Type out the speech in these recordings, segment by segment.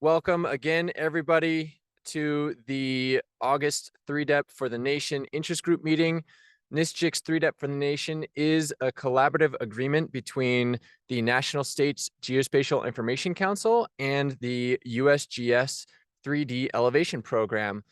Welcome again, everybody, to the August 3DEP for the Nation interest group meeting. NSGIC's 3DEP for the Nation is a collaborative agreement between the National States Geospatial Information Council and the USGS 3D Elevation Program.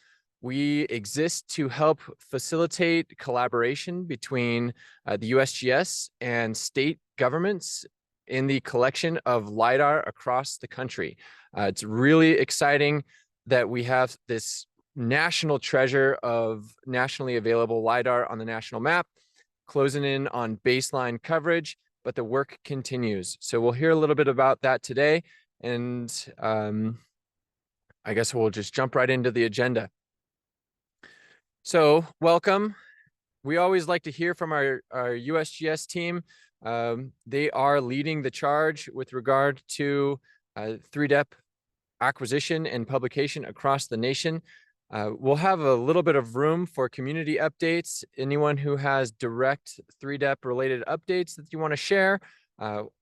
We exist to help facilitate collaboration between the USGS and state governments in the collection of LiDAR across the country. It's really exciting that we have this national treasure of nationally available LiDAR on the national map, closing in on baseline coverage, but the work continues. So we'll hear a little bit about that today, and I guess we'll just jump right into the agenda. So welcome. We always like to hear from our USGS team. They are leading the charge with regard to 3DEP acquisition and publication across the nation. We'll have a little bit of room for community updates. Anyone who has direct 3DEP related updates that you want to share,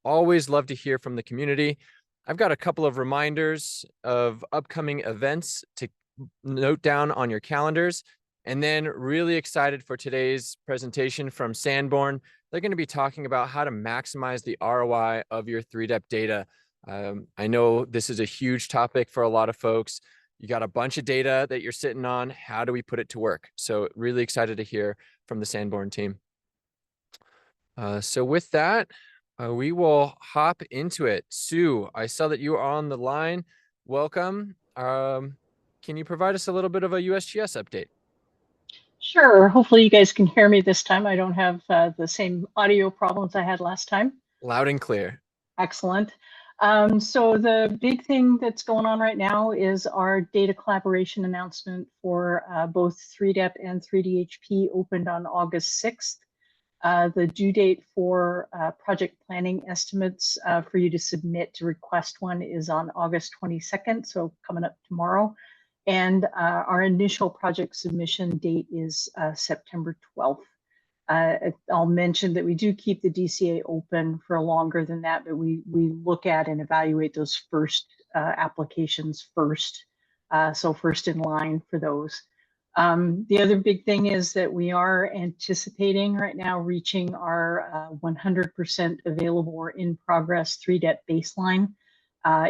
always love to hear from the community. I've got a couple of reminders of upcoming events to note down on your calendars. And then really excited for today's presentation from Sanborn. They're going to be talking about how to maximize the ROI of your 3DEP data. I know this is a huge topic for a lot of folks. You got a bunch of data that you're sitting on. How do we put it to work? So really excited to hear from the Sanborn team. So with that, we will hop into it. Sue, I saw that you are on the line. Welcome. Can you provide us a little bit of a USGS update? Sure. Hopefully you guys can hear me this time. I don't have the same audio problems I had last time. Loud and clear. Excellent. So the big thing that's going on right now is our data collaboration announcement for both 3DEP and 3DHP opened on August 6th. The due date for project planning estimates for you to submit to request one is on August 22nd, so coming up tomorrow. And our initial project submission date is September 12th. I'll mention that we do keep the DCA open for longer than that, but we look at and evaluate those first applications first. So first in line for those. The other big thing is that we are anticipating right now reaching our 100% available or in progress 3DEP baseline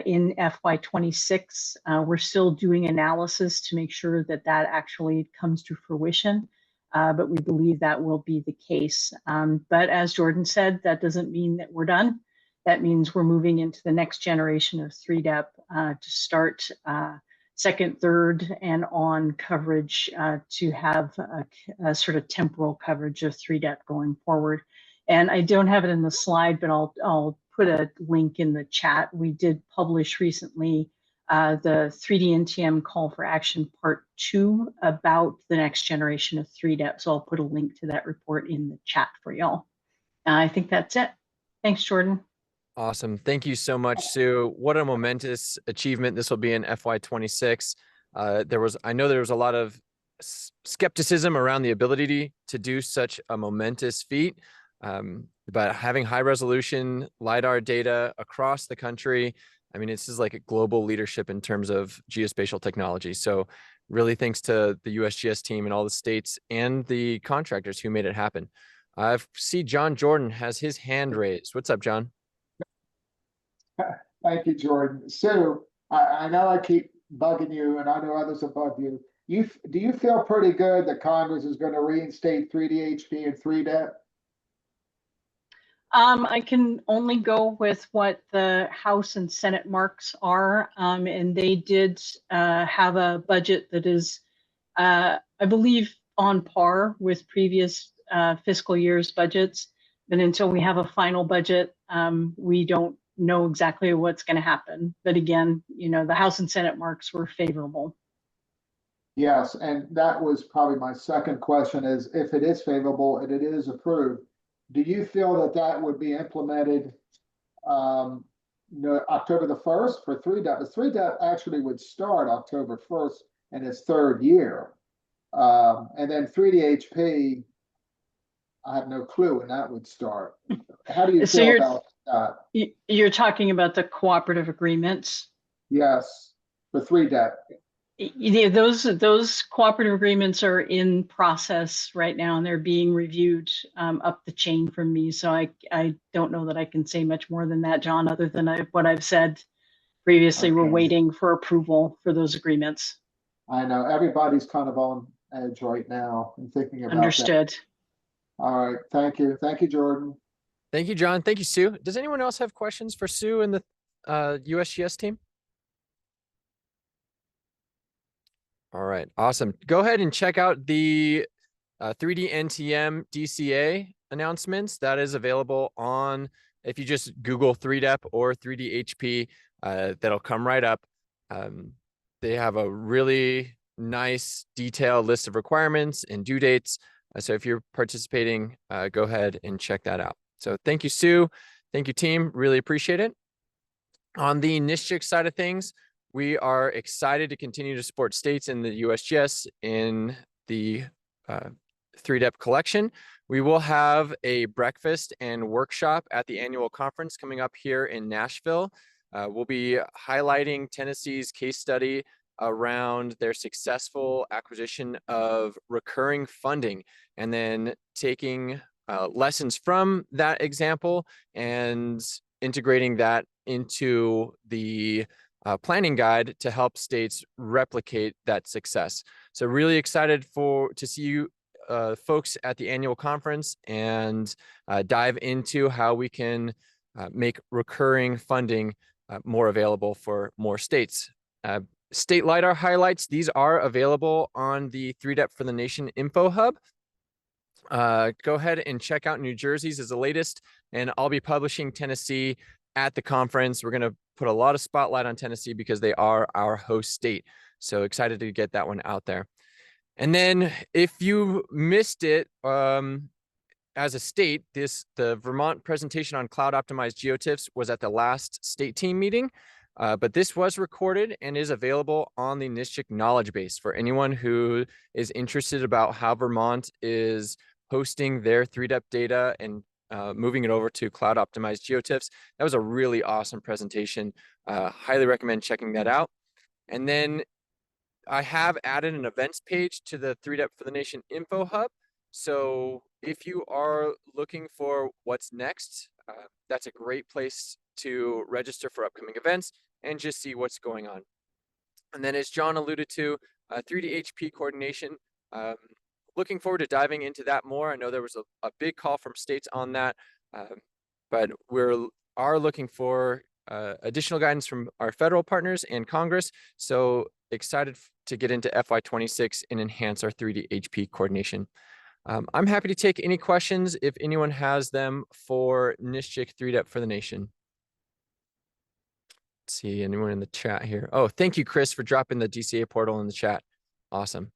in FY26. We're still doing analysis to make sure that that actually comes to fruition, but we believe that will be the case. But as Jordan said, that doesn't mean that we're done. That means we're moving into the next generation of 3DEP to start second, third, and on coverage to have a sort of temporal coverage of 3DEP going forward. And I don't have it in the slide, but I'll put a link in the chat. We did publish recently the 3D NTM call for action part 2 about the next generation of 3DEP. So I'll put a link to that report in the chat for y'all. I think that's it. Thanks, Jordan. Awesome. Thank you so much, Sue. What a momentous achievement this will be in FY26. I know there was a lot of skepticism around the ability to do such a momentous feat. But having high resolution LiDAR data across the country, I mean, this is like a global leadership in terms of geospatial technology. So really thanks to the USGS team and all the states and the contractors who made it happen. I see John Jordan has his hand raised. What's up, John? Thank you, Jordan. So I know I keep bugging you, and I know others have bugged you. Do you feel pretty good that Congress is going to reinstate 3DHP and 3DEP? I can only go with what the House and Senate marks are, and they did have a budget that is, I believe, on par with previous fiscal year's budgets. But until we have a final budget, we don't know exactly what's going to happen. But again, you know, the House and Senate marks were favorable. Yes, and that was probably my second question is if it is favorable and it is approved, do you feel that that would be implemented October the 1st for 3DEP? 3DEP actually would start October 1st in its third year. And then 3DHP, I have no clue when that would start. How do you feel about that? You're talking about the cooperative agreements? Yes. for 3DEP? Yeah, those cooperative agreements are in process right now, and they're being reviewed up the chain from me. So I don't know that I can say much more than that, John, other than what I've said previously. We're Okay. waiting for approval for those agreements. I know everybody's kind of on edge right now and thinking about that. Understood. All right, thank you. Thank you, Jordan. Thank you, John. Thank you, Sue. Does anyone else have questions for Sue and the USGS team? All right, awesome. Go ahead and check out the 3D NTM DCA announcements. That is available on, if you just Google 3DEP or 3D HP, that'll come right up. They have a really nice detailed list of requirements and due dates. So if you're participating, go ahead and check that out. So thank you, Sue. Thank you, team. Really appreciate it. On the NSGIC side of things, we are excited to continue to support states in the USGS in the 3DEP collection. We will have a breakfast and workshop at the annual conference coming up here in Nashville. We'll be highlighting Tennessee's case study around their successful acquisition of recurring funding, and then taking lessons from that example and integrating that into the planning guide to help states replicate that success. So really excited to see you folks at the annual conference and dive into how we can make recurring funding more available for more states. State LiDAR highlights, these are available on the 3DEP for the Nation info hub. Go ahead and check out New Jersey's as the latest, and I'll be publishing Tennessee at the conference. We're going to put a lot of spotlight on Tennessee because they are our host state. So excited to get that one out there. And then if you missed it, as a state, the Vermont presentation on cloud optimized geotiffs was at the last state team meeting, but this was recorded and is available on the NSGIC knowledge base for anyone who is interested about how Vermont is hosting their 3DEP data and moving it over to cloud optimized geotiffs. That was a really awesome presentation. Highly recommend checking that out. And then I have added an events page to the 3DEP for the Nation info hub. So if you are looking for what's next, that's a great place to register for upcoming events and just see what's going on. And then as John alluded to, 3D HP coordination, looking forward to diving into that more. I know there was a big call from states on that, but we are looking for additional guidance from our federal partners and Congress. So excited to get into FY26 and enhance our 3D HP coordination. I'm happy to take any questions if anyone has them for NSGIC 3DEP for the Nation. Let's see, anyone in the chat here? Oh, thank you, Chris, for dropping the DCA portal in the chat. Awesome.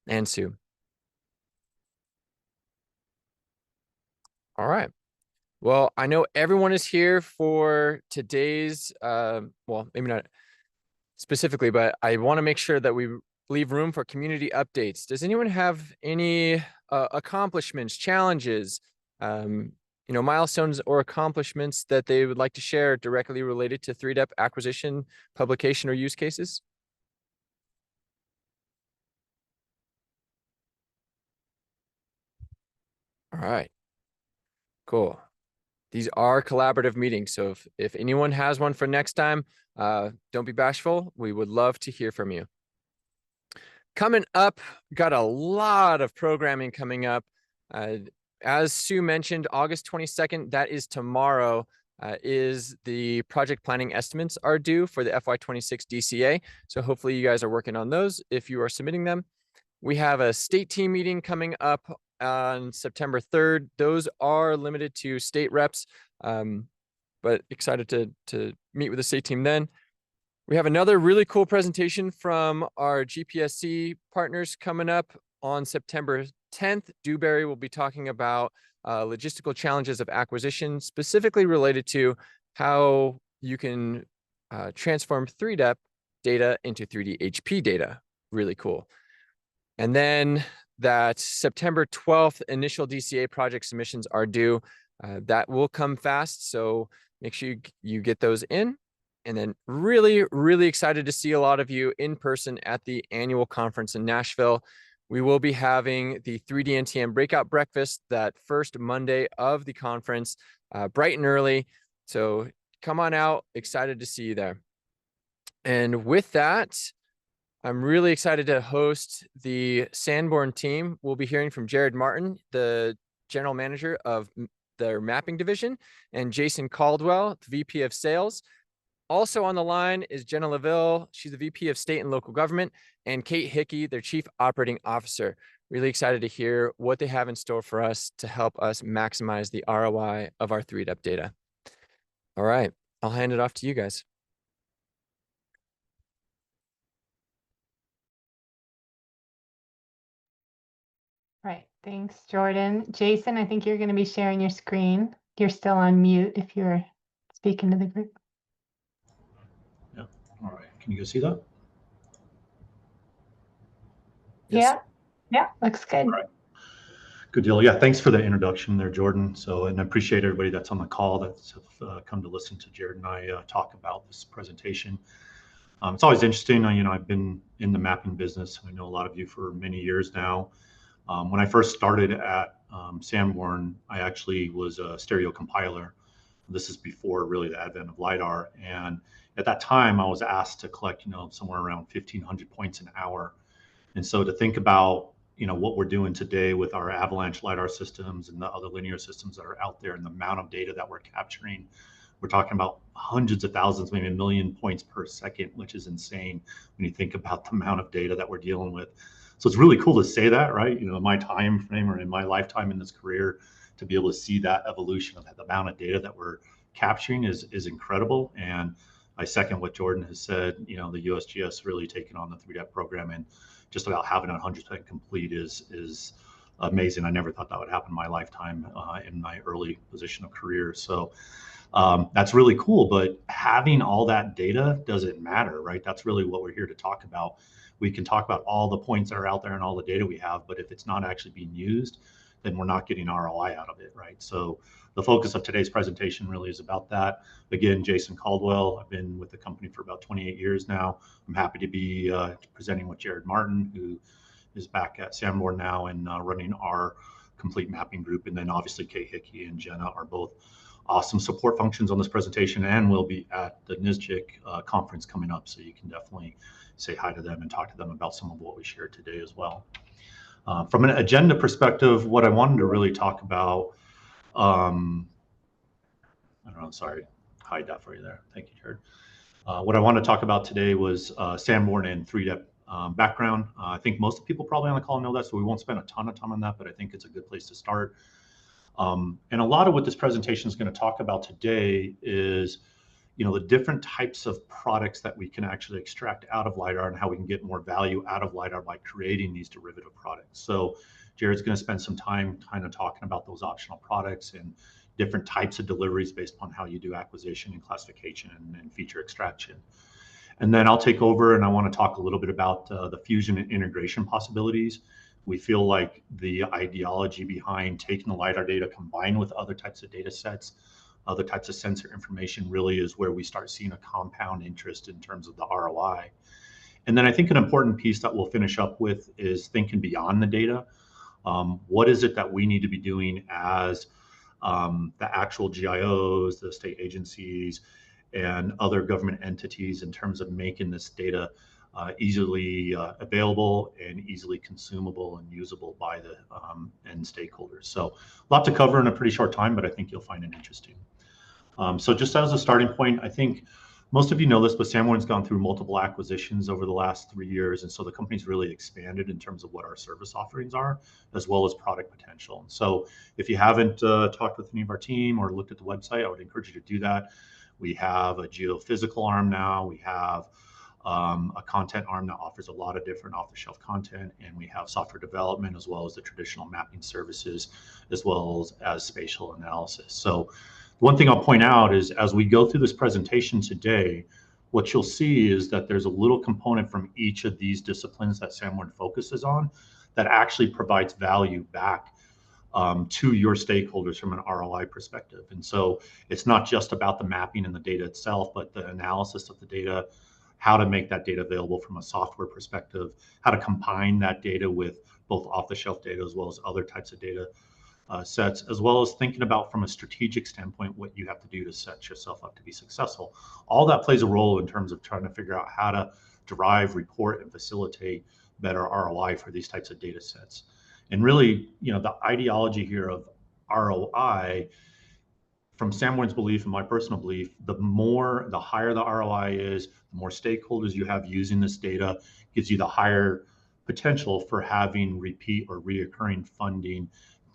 And Sue. All right. Well, I know everyone is here for today's, well, maybe not specifically, but I want to make sure that we leave room for community updates. Does anyone have any accomplishments, challenges, milestones or accomplishments that they would like to share directly related to 3DEP acquisition, publication, or use cases? All right, cool. These are collaborative meetings, so if anyone has one for next time, don't be bashful. We would love to hear from you. Coming up, got a lot of programming coming up. As Sue mentioned, August 22nd, that is tomorrow, is the project planning estimates are due for the FY26 DCA. So hopefully you guys are working on those if you are submitting them. We have a state team meeting coming up on September 3rd. Those are limited to state reps, but excited to meet with the state team then. We have another really cool presentation from our GPSC partners coming up on September 10th. Dewberry will be talking about logistical challenges of acquisition, specifically related to how you can transform 3DEP data into 3D HP data. Really cool. And then that September 12th initial DCA project submissions are due. That will come fast, so make sure you get those in. And then really, really excited to see a lot of you in person at the annual conference in Nashville. We will be having the 3D NTM breakout breakfast that first Monday of the conference, bright and early. So come on out, excited to see you there. And with that, I'm really excited to host the Sanborn team. We'll be hearing from Jared Martin, the general manager of their mapping division, and Jason Caldwell, the VP of sales. Also on the line is Jenna LaVille. She's the VP of State and Local Government, and Kate Hickey, their Chief Operating Officer. Really excited to hear what they have in store for us to help us maximize the ROI of our 3DEP data. All right, I'll hand it off to you guys. Right, thanks, Jordan. Jason, I think you're going to be sharing your screen. You're still on mute if you're speaking to the group. Yeah. All right. Can you guys see that? Yes. Yeah, looks good. All right. Good deal. Yeah, thanks for the introduction there, Jordan. And I appreciate everybody that's on the call that's come to listen to Jared and I talk about this presentation. It's always interesting. I've been in the mapping business. I know a lot of you for many years now. When I first started at Sanborn, I actually was a stereo compiler. This is before really the advent of LiDAR. And at that time, I was asked to collect, somewhere around 1,500 points an hour. And so to think about, what we're doing today with our avalanche LiDAR systems and the other linear systems that are out there and the amount of data that we're capturing, we're talking about hundreds of thousands, maybe 1 million points per second, which is insane when you think about the amount of data that we're dealing with. So it's really cool to say that, right? In my time frame or in my lifetime in this career, to be able to see that evolution of the amount of data that we're capturing is incredible. And I second what Jordan has said. The USGS really taking on the 3DEP program and just about having it 100% complete is amazing. I never thought that would happen in my lifetime in my early position of career. So that's really cool. But having all that data doesn't matter, right? That's really what we're here to talk about. We can talk about all the points that are out there and all the data we have, but if it's not actually being used, then we're not getting ROI out of it, right? So the focus of today's presentation really is about that. Again, Jason Caldwell, I've been with the company for about 28 years now. I'm happy to be presenting with Jared Martin, who is back at Sanborn now and running our complete mapping group. And then obviously Kate Hickey and Jenna are both awesome support functions on this presentation and will be at the NSGIC conference coming up. So you can definitely say hi to them and talk to them about some of what we shared today as well. From an agenda perspective, what I wanted to really talk about, I don't know, sorry, hide that for you there. Thank you, Jared. What I want to talk about today was Sanborn and 3DEP background. I think most people probably on the call know that, so we won't spend a ton of time on that, but I think it's a good place to start. And a lot of what this presentation is going to talk about today is the different types of products that we can actually extract out of LiDAR and how we can get more value out of LiDAR by creating these derivative products. So Jared's going to spend some time kind of talking about those optional products and different types of deliveries based upon how you do acquisition and classification and feature extraction. And then I'll take over and I want to talk a little bit about the fusion and integration possibilities. We feel like the ideology behind taking the LiDAR data combined with other types of data sets, other types of sensor information really is where we start seeing a compound interest in terms of the ROI. And then I think an important piece that we'll finish up with is thinking beyond the data. What is it that we need to be doing as the actual GIOs, the state agencies, and other government entities in terms of making this data easily available and easily consumable and usable by the end stakeholders. So a lot to cover in a pretty short time, but I think you'll find it interesting. So just as a starting point, I think most of you know this, but Sanborn's gone through multiple acquisitions over the last 3 years. And so the company's really expanded in terms of what our service offerings are, as well as product potential. And so if you haven't talked with any of our team or looked at the website, I would encourage you to do that. We have a geophysical arm now. We have a content arm that offers a lot of different off-the-shelf content, and we have software development as well as the traditional mapping services, as well as spatial analysis. So one thing I'll point out is as we go through this presentation today, what you'll see is that there's a little component from each of these disciplines that Sanborn focuses on that actually provides value back to your stakeholders from an ROI perspective. And so it's not just about the mapping and the data itself, but the analysis of the data, how to make that data available from a software perspective, how to combine that data with both off-the-shelf data as well as other types of data sets, as well as thinking about from a strategic standpoint what you have to do to set yourself up to be successful. All that plays a role in terms of trying to figure out how to derive, report, and facilitate better ROI for these types of data sets. And really, the ideology here of ROI, from Sanborn's belief and my personal belief, the higher the ROI is, the more stakeholders you have using this data, gives you the higher potential for having repeat or reoccurring funding,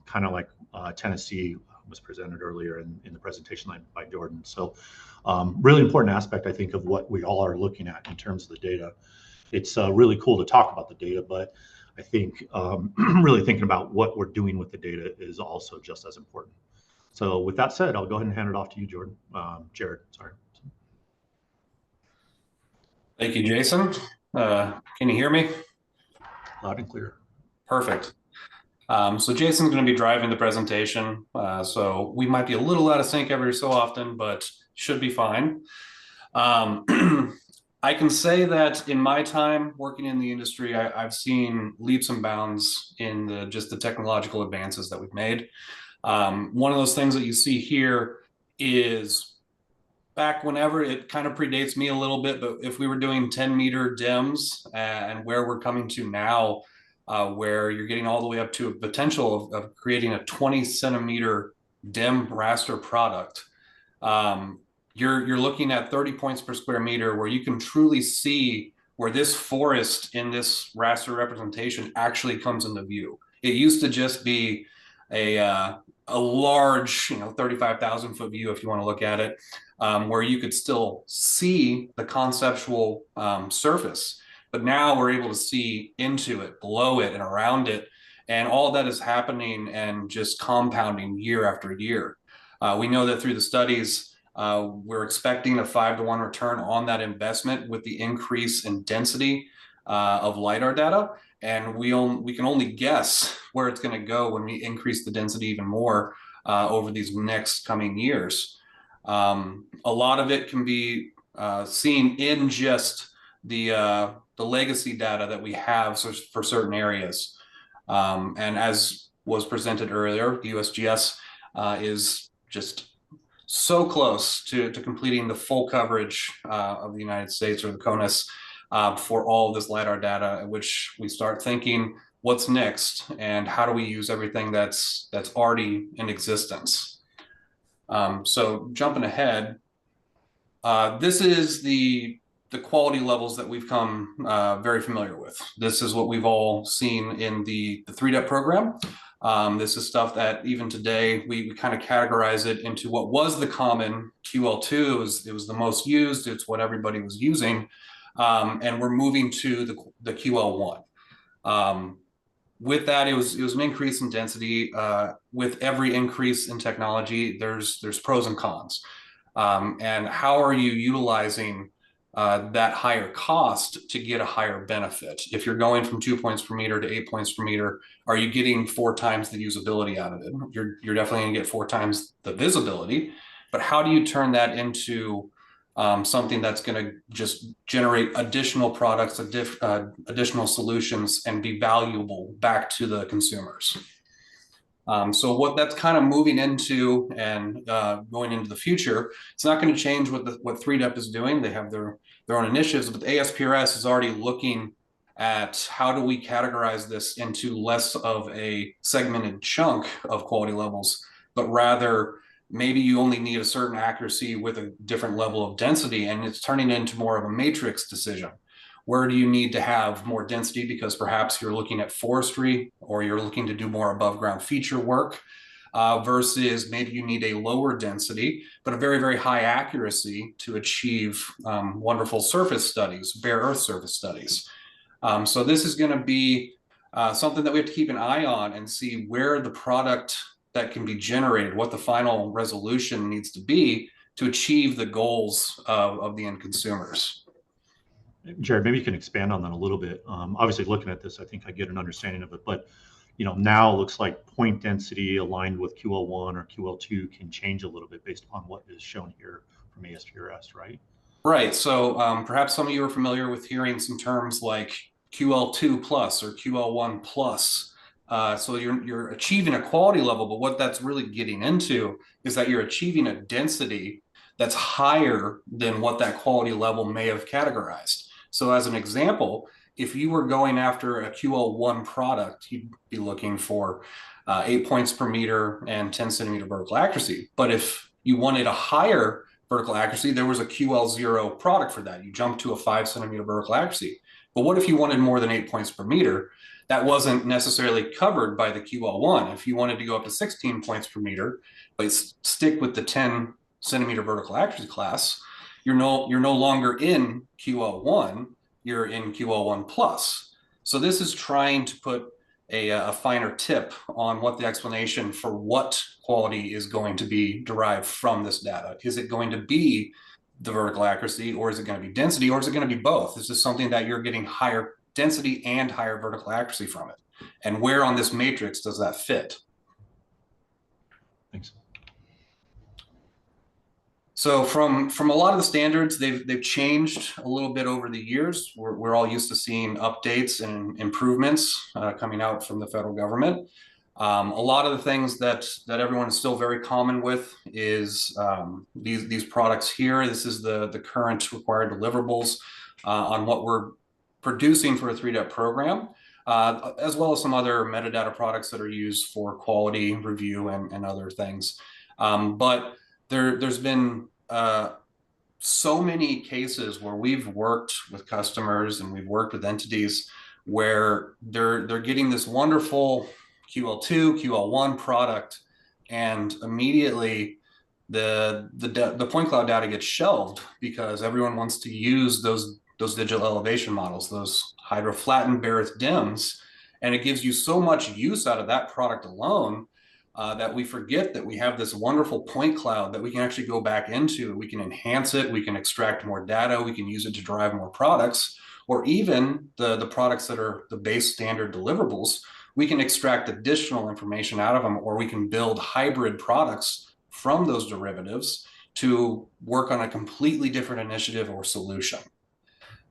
kind of like Tennessee was presented earlier in the presentation by Jordan. So really important aspect, I think, of what we all are looking at in terms of the data. It's really cool to talk about the data, but I think really thinking about what we're doing with the data is also just as important. So with that said, I'll go ahead and hand it off to you, Jordan. Jared, sorry. Thank you, Jason. Can you hear me? Loud and clear. Perfect. So Jason's going to be driving the presentation, so we might be a little out of sync every so often, but should be fine. I can say that in my time working in the industry, I've seen leaps and bounds in just the technological advances that we've made. One of those things that you see here is back whenever, it kind of predates me a little bit, but if we were doing 10-meter DIMMs and where we're coming to now, where you're getting all the way up to a potential of creating a 20-centimeter DIMM raster product, you're looking at 30 points per square meter, where you can truly see where this forest in this raster representation actually comes into view. It used to just be a large, 35,000 foot view, if you want to look at it, where you could still see the conceptual surface. But now we're able to see into it, below it, and around it. And all that is happening and just compounding year after year. We know that through the studies, we're expecting a 5-to-1 return on that investment with the increase in density of LiDAR data. And we can only guess where it's going to go when we increase the density even more over these next coming years. A lot of it can be seen in just the legacy data that we have for certain areas. And as was presented earlier, USGS is just so close to completing the full coverage of the United States, or the CONUS, for all of this LiDAR data, at which we start thinking, what's next, and how do we use everything that's already in existence? So jumping ahead, this is the quality levels that we've come very familiar with. This is what we've all seen in the 3DEP program. This is stuff that even today we kind of categorize it into what was the common QL2. It was the most used. It's what everybody was using, and we're moving to the QL1. With that, it was an increase in density. With every increase in technology, there's pros and cons. And how are you utilizing that higher cost to get a higher benefit? If you're going from 2 points per meter to 8 points per meter, are you getting 4 times the usability out of it? You're definitely going to get 4 times the visibility, but how do you turn that into something that's going to just generate additional products, additional solutions, and be valuable back to the consumers? So what that's kind of moving into and going into the future, it's not going to change what 3DEP is doing. They have their own initiatives, but the ASPRS is already looking at how do we categorize this into less of a segmented chunk of quality levels, but rather maybe you only need a certain accuracy with a different level of density, and it's turning into more of a matrix decision. Where do you need to have more density because perhaps you're looking at forestry, or you're looking to do more above ground feature work, versus maybe you need a lower density, but a very, very high accuracy to achieve wonderful surface studies, bare earth surface studies. So this is going to be something that we have to keep an eye on and see where the product that can be generated, what the final resolution needs to be to achieve the goals of the end consumers. Jared, maybe you can expand on that a little bit. Obviously, looking at this, I think I get an understanding of it. But now it looks like point density aligned with QL1 or QL2 can change a little bit based upon what is shown here from ASPRS, right? Right. So perhaps some of you are familiar with hearing some terms like QL2 plus or QL1 plus. So you're achieving a quality level, but what that's really getting into is that you're achieving a density that's higher than what that quality level may have categorized. So as an example, if you were going after a QL1 product, you'd be looking for 8 points per meter and 10 centimeter vertical accuracy. But if you wanted a higher vertical accuracy, there was a QL0 product for that. You jump to a 5 centimeter vertical accuracy. But what if you wanted more than 8 points per meter? That wasn't necessarily covered by the QL1. If you wanted to go up to 16 points per meter, but stick with the 10 centimeter vertical accuracy class, you're no longer in QL1, you're in QL1 plus. So this is trying to put a finer tip on what the explanation for what quality is going to be derived from this data. Is it going to be the vertical accuracy, or is it going to be density, or is it going to be both? This is something that you're getting higher density and higher vertical accuracy from it. And where on this matrix does that fit? Thanks. So from a lot of the standards, they've changed a little bit over the years. We're all used to seeing updates and improvements coming out from the federal government. A lot of the things that everyone is still very common with is these products here. This is the current required deliverables on what we're producing for a 3-DEP program, as well as some other metadata products that are used for quality review and other things. But there's been so many cases where we've worked with customers and we've worked with entities where they're getting this wonderful QL2, QL1 product, and immediately the point cloud data gets shelved because everyone wants to use those digital elevation models, those hydroflattened Barrett's DIMMs, and it gives you so much use out of that product alone that we forget that we have this wonderful point cloud that we can actually go back into. We can enhance it, we can extract more data, we can use it to drive more products, or even the products that are the base standard deliverables, we can extract additional information out of them, or we can build hybrid products from those derivatives to work on a completely different initiative or solution.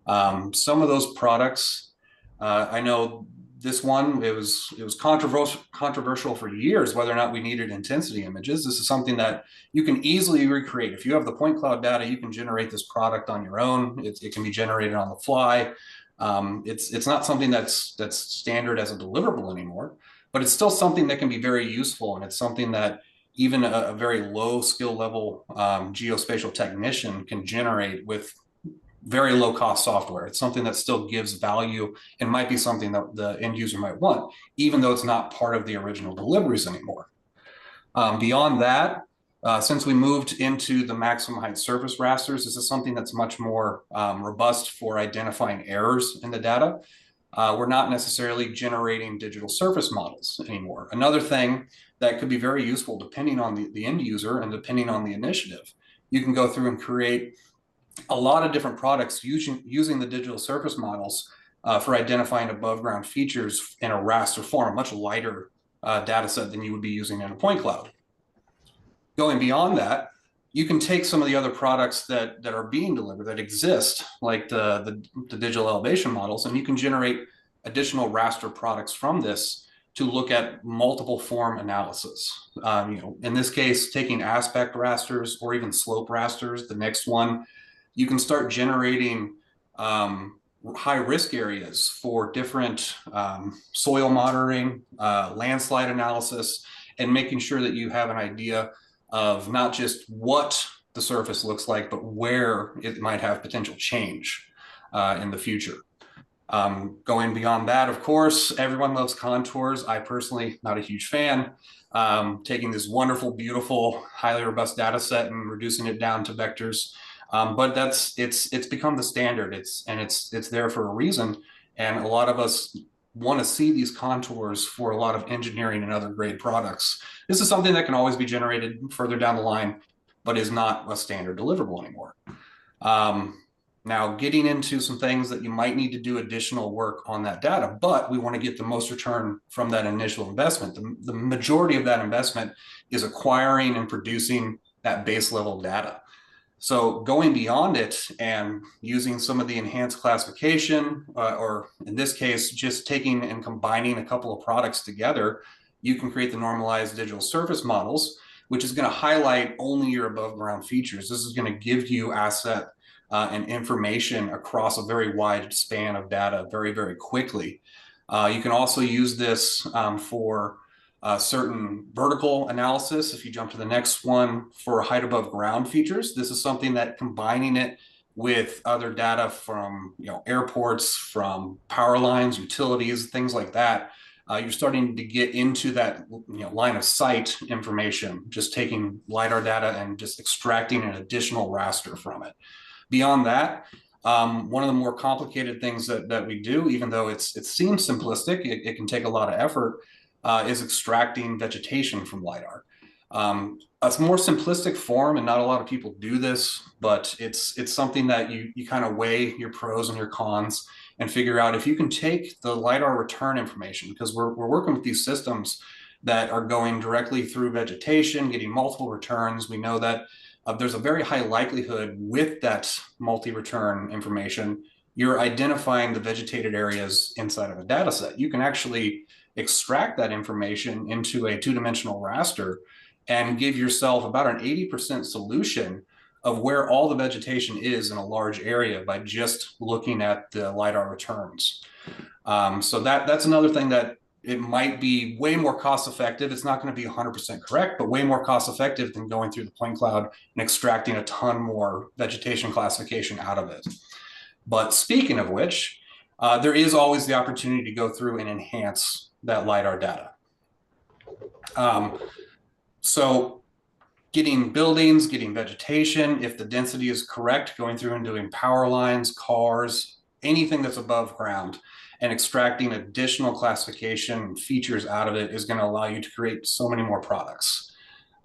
Some of those products, I know this one, it was controversial for years whether or not we needed intensity images. This is something that you can easily recreate. If you have the point cloud data, you can generate this product on your own. It can be generated on the fly. It's not something that's standard as a deliverable anymore, but it's still something that can be very useful, and it's something that even a very low skill level geospatial technician can generate with very low cost software. It's something that still gives value and might be something that the end user might want, even though it's not part of the original deliveries anymore. Beyond that, since we moved into the maximum height surface rasters, this is something that's much more robust for identifying errors in the data. We're not necessarily generating digital surface models anymore. Another thing that could be very useful depending on the end user and depending on the initiative. You can go through and create a lot of different products using the digital surface models for identifying above ground features in a raster form, a much lighter data set than you would be using in a point cloud. Going beyond that, you can take some of the other products that are being delivered that exist, like the digital elevation models, and you can generate additional raster products from this to look at multiple form analysis. In this case, taking aspect rasters or even slope rasters, the next one, you can start generating high risk areas for different soil monitoring, landslide analysis, and making sure that you have an idea of not just what the surface looks like, but where it might have potential change in the future. Going beyond that, of course, everyone loves contours. I personally, not a huge fan. Taking this wonderful, beautiful, highly robust data set and reducing it down to vectors. But it's become the standard. It's there for a reason, and a lot of us want to see these contours for a lot of engineering and other great products. This is something that can always be generated further down the line, but is not a standard deliverable anymore. Now, getting into some things that you might need to do additional work on that data, but we want to get the most return from that initial investment. The majority of that investment is acquiring and producing that base level data. So going beyond it and using some of the enhanced classification, or in this case, just taking and combining a couple of products together, you can create the normalized digital surface models, which is going to highlight only your above ground features. This is going to give you asset and information across a very wide span of data very, very quickly. You can also use this for certain vertical analysis. If you jump to the next one, for height above ground features, this is something that combining it with other data from airports, from power lines, utilities, things like that, you're starting to get into that line of sight information, just taking LiDAR data and just extracting an additional raster from it. Beyond that, one of the more complicated things that we do, even though it seems simplistic, it can take a lot of effort, is extracting vegetation from LiDAR. A more simplistic form, and not a lot of people do this, but it's something that you kind of weigh your pros and your cons and figure out if you can take the LiDAR return information, because we're working with these systems that are going directly through vegetation, getting multiple returns. We know that there's a very high likelihood with that multi-return information, you're identifying the vegetated areas inside of a data set. You can actually extract that information into a two-dimensional raster and give yourself about an 80% solution of where all the vegetation is in a large area by just looking at the LiDAR returns. So that's another thing that it might be way more cost effective. It's not going to be 100% correct, but way more cost effective than going through the point cloud and extracting a ton more vegetation classification out of it. But speaking of which, there is always the opportunity to go through and enhance that LiDAR data. So getting buildings, getting vegetation, if the density is correct, going through and doing power lines, cars, anything that's above ground, and extracting additional classification features out of it is going to allow you to create so many more products.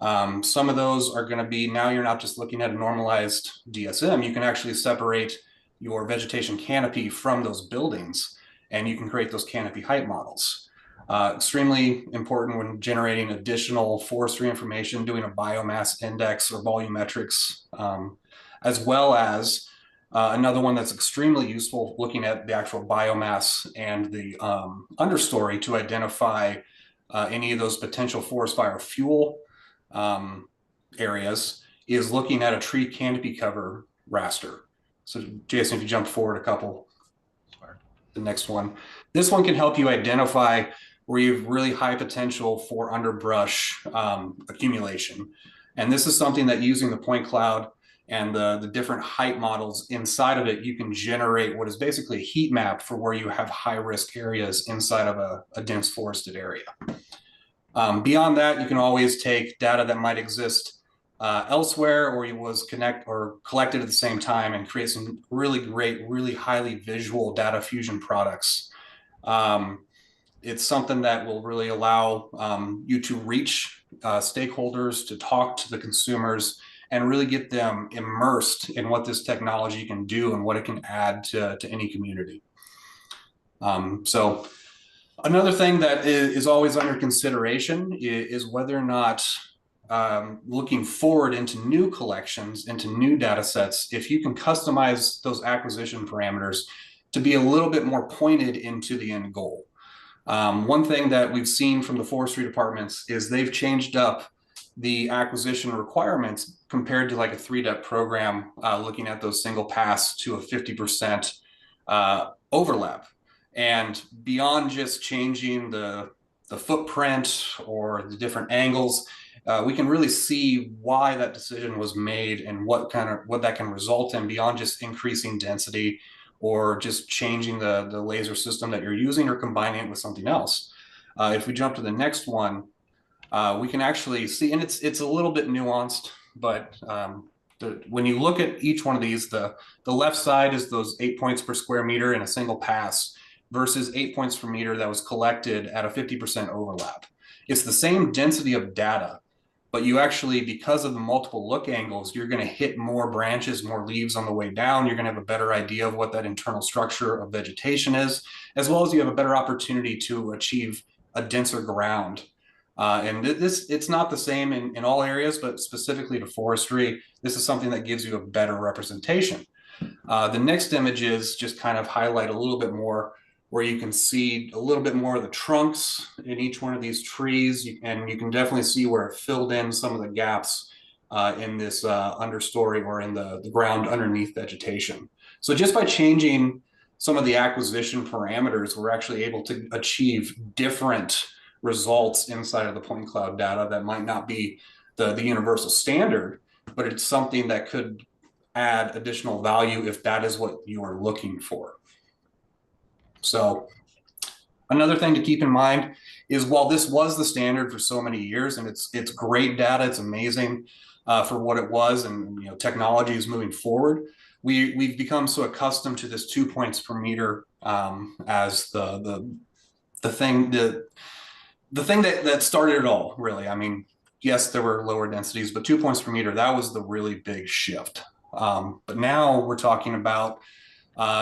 Some of those are going to be, now you're not just looking at a normalized DSM, you can actually separate your vegetation canopy from those buildings, and you can create those canopy height models. Extremely important when generating additional forestry information, doing a biomass index or volumetrics, as well as another one that's extremely useful, looking at the actual biomass and the understory to identify any of those potential forest fire fuel areas, is looking at a tree canopy cover raster. So Jason, if you jump forward a couple, the next one. This one can help you identify where you have really high potential for underbrush accumulation. And this is something that, using the point cloud and the different height models inside of it, you can generate what is basically a heat map for where you have high risk areas inside of a dense forested area. Beyond that, you can always take data that might exist elsewhere, or was collected at the same time, and create some really great, really highly visual data fusion products. It's something that will really allow you to reach stakeholders, to talk to the consumers, and really get them immersed in what this technology can do and what it can add to any community. So another thing that is always under consideration is whether or not, looking forward into new collections, into new data sets, if you can customize those acquisition parameters to be a little bit more pointed into the end goal. One thing that we've seen from the forestry departments is they've changed up the acquisition requirements compared to like a 3-dep program, looking at those single pass to a 50% overlap. And beyond just changing the footprint or the different angles, we can really see why that decision was made and what that can result in, beyond just increasing density or just changing the laser system that you're using or combining it with something else. If we jump to the next one, we can actually see, and it's a little bit nuanced, but when you look at each one of these, the left side is those 8 points per square meter in a single pass versus 8 points per meter that was collected at a 50% overlap. It's the same density of data, but you actually, because of the multiple look angles, you're going to hit more branches, more leaves on the way down. You're going to have a better idea of what that internal structure of vegetation is, as well as you have a better opportunity to achieve a denser ground. And it's not the same in all areas, but specifically to forestry, this is something that gives you a better representation. The next images just kind of highlight a little bit more, where you can see a little bit more of the trunks in each one of these trees, and you can definitely see where it filled in some of the gaps in this understory or in the ground underneath vegetation. So just by changing some of the acquisition parameters, we're actually able to achieve different results inside of the point cloud data that might not be the universal standard, but it's something that could add additional value if that is what you are looking for. So another thing to keep in mind is, while this was the standard for so many years, and it's great data, it's amazing for what it was, and technology is moving forward, we've become so accustomed to this 2 points per meter as the thing that started it all, really. I mean, yes, there were lower densities, but 2 points per meter, that was the really big shift. But now we're talking about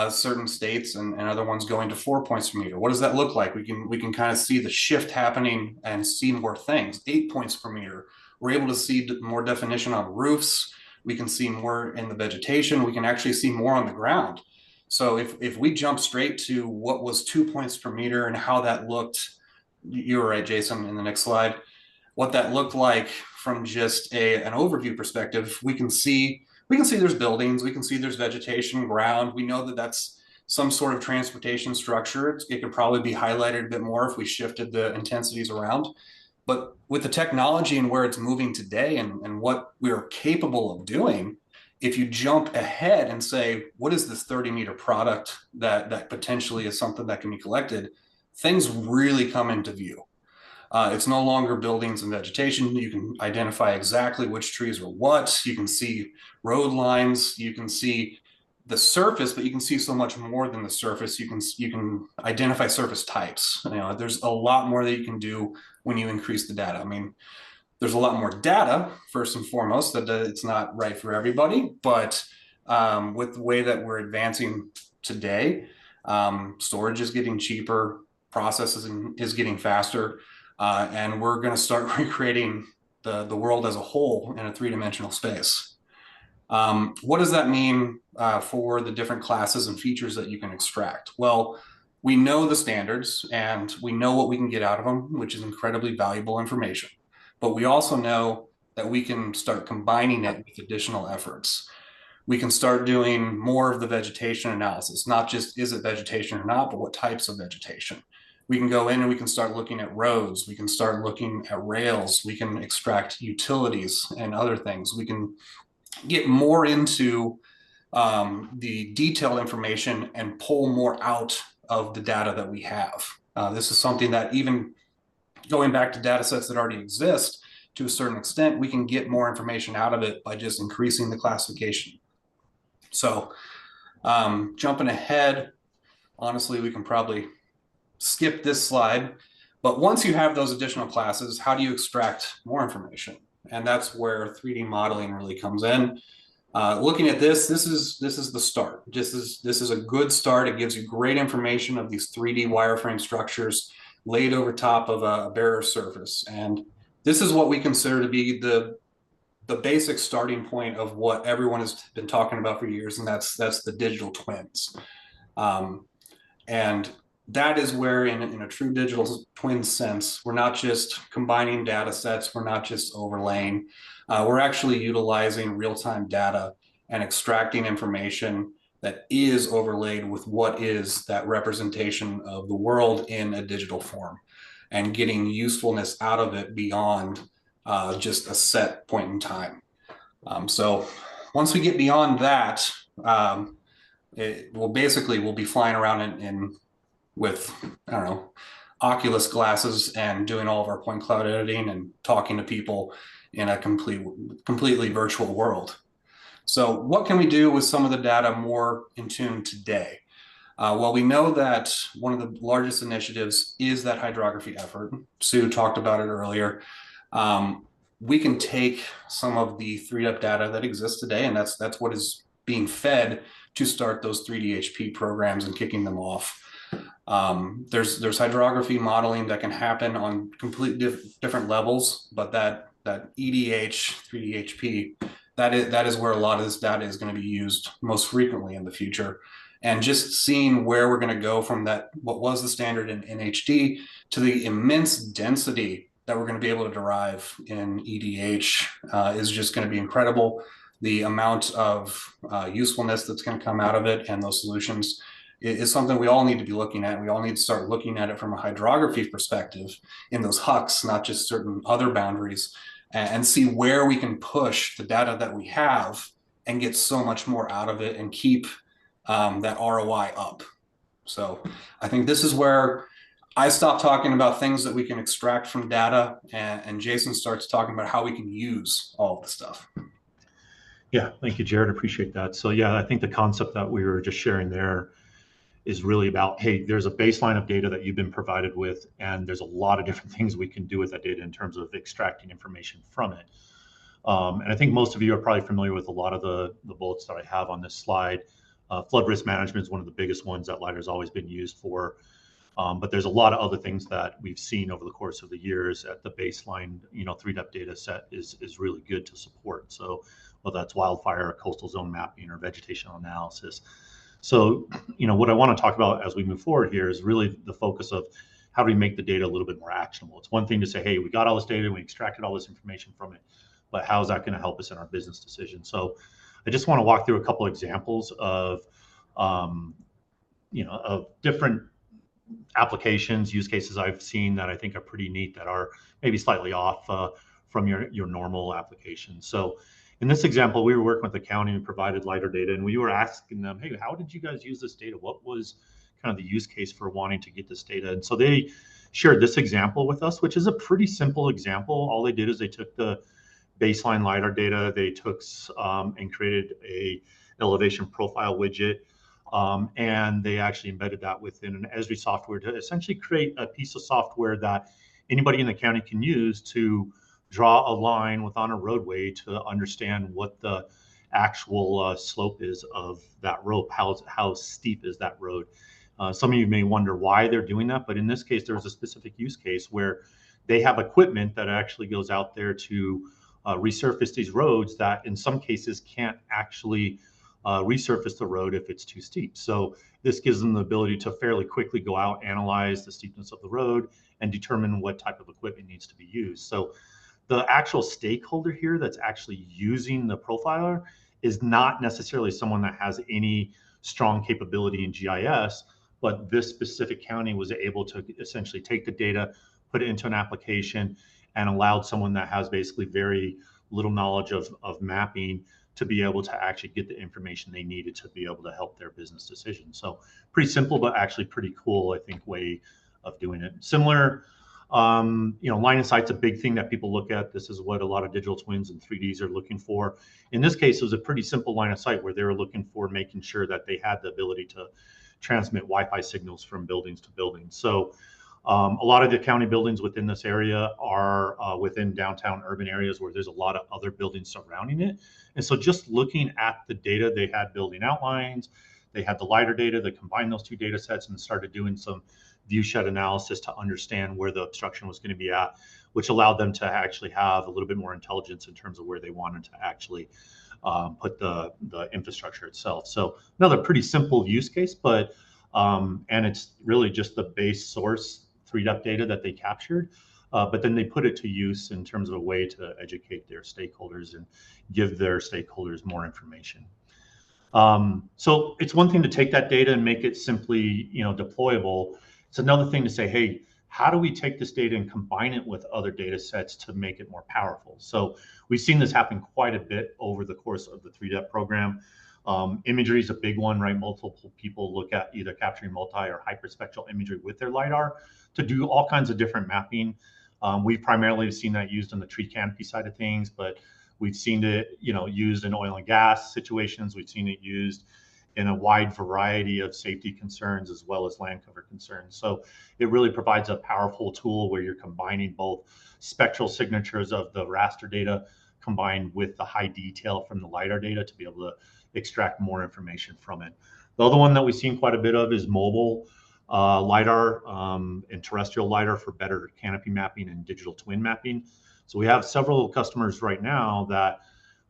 certain states and other ones going to 4 points per meter. What does that look like? We can kind of see the shift happening and see more things. 8 points per meter. We're able to see more definition on roofs. We can see more in the vegetation. We can actually see more on the ground. So if we jump straight to what was 2 points per meter and how that looked, you were right, Jason, in the next slide, what that looked like from just an overview perspective, we can see there's buildings, we can see there's vegetation, ground. We know that that's some sort of transportation structure. It could probably be highlighted a bit more if we shifted the intensities around. But with the technology and where it's moving today and what we're capable of doing, if you jump ahead and say, what is this 30-meter product that potentially is something that can be collected, things really come into view. It's no longer buildings and vegetation. You can identify exactly which trees are what. You can see road lines. You can see the surface, but you can see so much more than the surface. You can identify surface types. There's a lot more that you can do when you increase the data. I mean, there's a lot more data, first and foremost, that it's not right for everybody. But with the way that we're advancing today, storage is getting cheaper, processing is getting faster. And we're going to start recreating the world as a whole in a three-dimensional space. What does that mean for the different classes and features that you can extract? Well, we know the standards and we know what we can get out of them, which is incredibly valuable information. But we also know that we can start combining it with additional efforts. We can start doing more of the vegetation analysis, not just is it vegetation or not, but what types of vegetation. We can go in and we can start looking at roads. We can start looking at rails. We can extract utilities and other things. We can get more into the detailed information and pull more out of the data that we have. This is something that, even going back to data sets that already exist to a certain extent, we can get more information out of it by just increasing the classification. So jumping ahead, honestly, we can probably skip this slide, but once you have those additional classes, how do you extract more information? And that's where 3D modeling really comes in. Looking at this is the start. This is a good start. It gives you great information of these 3D wireframe structures laid over top of a bare surface. And this is what we consider to be the basic starting point of what everyone has been talking about for years, and that's the digital twins. And that is where, in a true digital twin sense, we're not just combining data sets, we're not just overlaying, we're actually utilizing real-time data and extracting information that is overlaid with what is that representation of the world in a digital form, and getting usefulness out of it beyond just a set point in time. So once we get beyond that, we'll be flying around with, I don't know, Oculus glasses and doing all of our point cloud editing and talking to people in a completely virtual world. So what can we do with some of the data more in tune today? Well, we know that one of the largest initiatives is that hydrography effort. Sue talked about it earlier. we can take some of the 3DEP data that exists today, and that's what is being fed to start those 3DHP programs and kicking them off. There's hydrography modeling that can happen on completely different levels, but that EDH, 3DHP, that is where a lot of this data is going to be used most frequently in the future. And just seeing where we're going to go from that, what was the standard in HD, to the immense density that we're going to be able to derive in EDH is just going to be incredible. The amount of usefulness that's going to come out of it and those solutions is something we all need to be looking at. We all need to start looking at it from a hydrography perspective in those HUCs, not just certain other boundaries, and see where we can push the data that we have and get so much more out of it and keep that ROI up. So I think this is where I stop talking about things that we can extract from data, and Jason starts talking about how we can use all of the stuff. Yeah, thank you, Jared. Appreciate that. So yeah, I think the concept that we were just sharing there is really about, hey, there's a baseline of data that you've been provided with, and there's a lot of different things we can do with that data in terms of extracting information from it. And I think most of you are probably familiar with a lot of the bullets that I have on this slide. Flood risk management is one of the biggest ones that LiDAR's always been used for. But there's a lot of other things that we've seen over the course of the years at the baseline, 3DEP data set is really good to support. So whether that's wildfire, coastal zone mapping, or vegetational analysis. So, what I want to talk about as we move forward here is really the focus of how do we make the data a little bit more actionable. It's one thing to say, hey, we got all this data, we extracted all this information from it, but how is that going to help us in our business decisions? So I just want to walk through a couple of examples of, of different applications, use cases I've seen that I think are pretty neat that are maybe slightly off from your normal application. So in this example, we were working with the county and provided LiDAR data, and we were asking them, hey, how did you guys use this data? What was kind of the use case for wanting to get this data? And so they shared this example with us, which is a pretty simple example. All they did is they took the baseline LiDAR data, they took and created a elevation profile widget, and they actually embedded that within an Esri software to essentially create a piece of software that anybody in the county can use to draw a line within a roadway to understand what the actual slope is of that road, how steep is that road. Some of you may wonder why they're doing that, but in this case, there's a specific use case where they have equipment that actually goes out there to resurface these roads that in some cases can't actually resurface the road if it's too steep. So this gives them the ability to fairly quickly go out, analyze the steepness of the road, and determine what type of equipment needs to be used. So the actual stakeholder here that's actually using the profiler is not necessarily someone that has any strong capability in GIS, but this specific county was able to essentially take the data, put it into an application, and allowed someone that has basically very little knowledge of mapping to be able to actually get the information they needed to be able to help their business decisions. So pretty simple, but actually pretty cool, I think, way of doing it. Similar, line of sight's a big thing that people look at. This is what a lot of digital twins and 3Ds are looking for. In this case, it was a pretty simple line of sight where they were looking for making sure that they had the ability to transmit Wi-Fi signals from buildings to buildings. So a lot of the county buildings within this area are within downtown urban areas where there's a lot of other buildings surrounding it. And so just looking at the data, they had building outlines, they had the LiDAR data, they combined those two data sets and started doing some view shed analysis to understand where the obstruction was going to be at, which allowed them to actually have a little bit more intelligence in terms of where they wanted to actually put the infrastructure itself. So another pretty simple use case, but and it's really just the base source 3DEP data that they captured, but then they put it to use in terms of a way to educate their stakeholders and give their stakeholders more information. So it's one thing to take that data and make it simply, deployable. It's another thing to say, hey, how do we take this data and combine it with other data sets to make it more powerful? So we've seen this happen quite a bit over the course of the 3DEP program. Imagery is a big one, right? Multiple people look at either capturing multi or hyperspectral imagery with their LiDAR to do all kinds of different mapping. We've primarily seen that used in the tree canopy side of things, but we've seen it, used in oil and gas situations. We've seen it used in a wide variety of safety concerns as well as land cover concerns. So it really provides a powerful tool where you're combining both spectral signatures of the raster data combined with the high detail from the LiDAR data to be able to extract more information from it. The other one that we've seen quite a bit of is mobile LiDAR and terrestrial LiDAR for better canopy mapping and digital twin mapping. So we have several customers right now that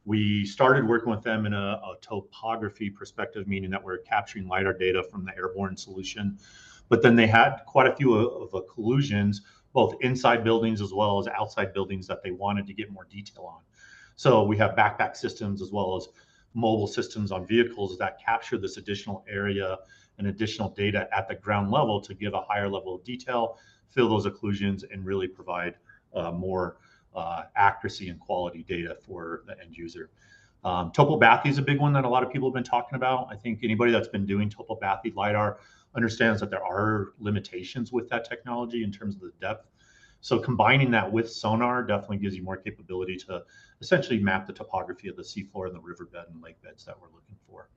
we started working with them in a topography perspective, meaning that we're capturing LiDAR data from the airborne solution. But then they had quite a few of collisions, both inside buildings as well as outside buildings that they wanted to get more detail on. So we have backpack systems as well as mobile systems on vehicles that capture this additional area and additional data at the ground level to give a higher level of detail, fill those occlusions, and really provide more accuracy and quality data for the end user. Topobathy is a big one that a lot of people have been talking about. I think anybody that's been doing topobathy LiDAR understands that there are limitations with that technology in terms of the depth. So combining that with sonar definitely gives you more capability to essentially map the topography of the seafloor and the riverbed and lake beds that we're looking for.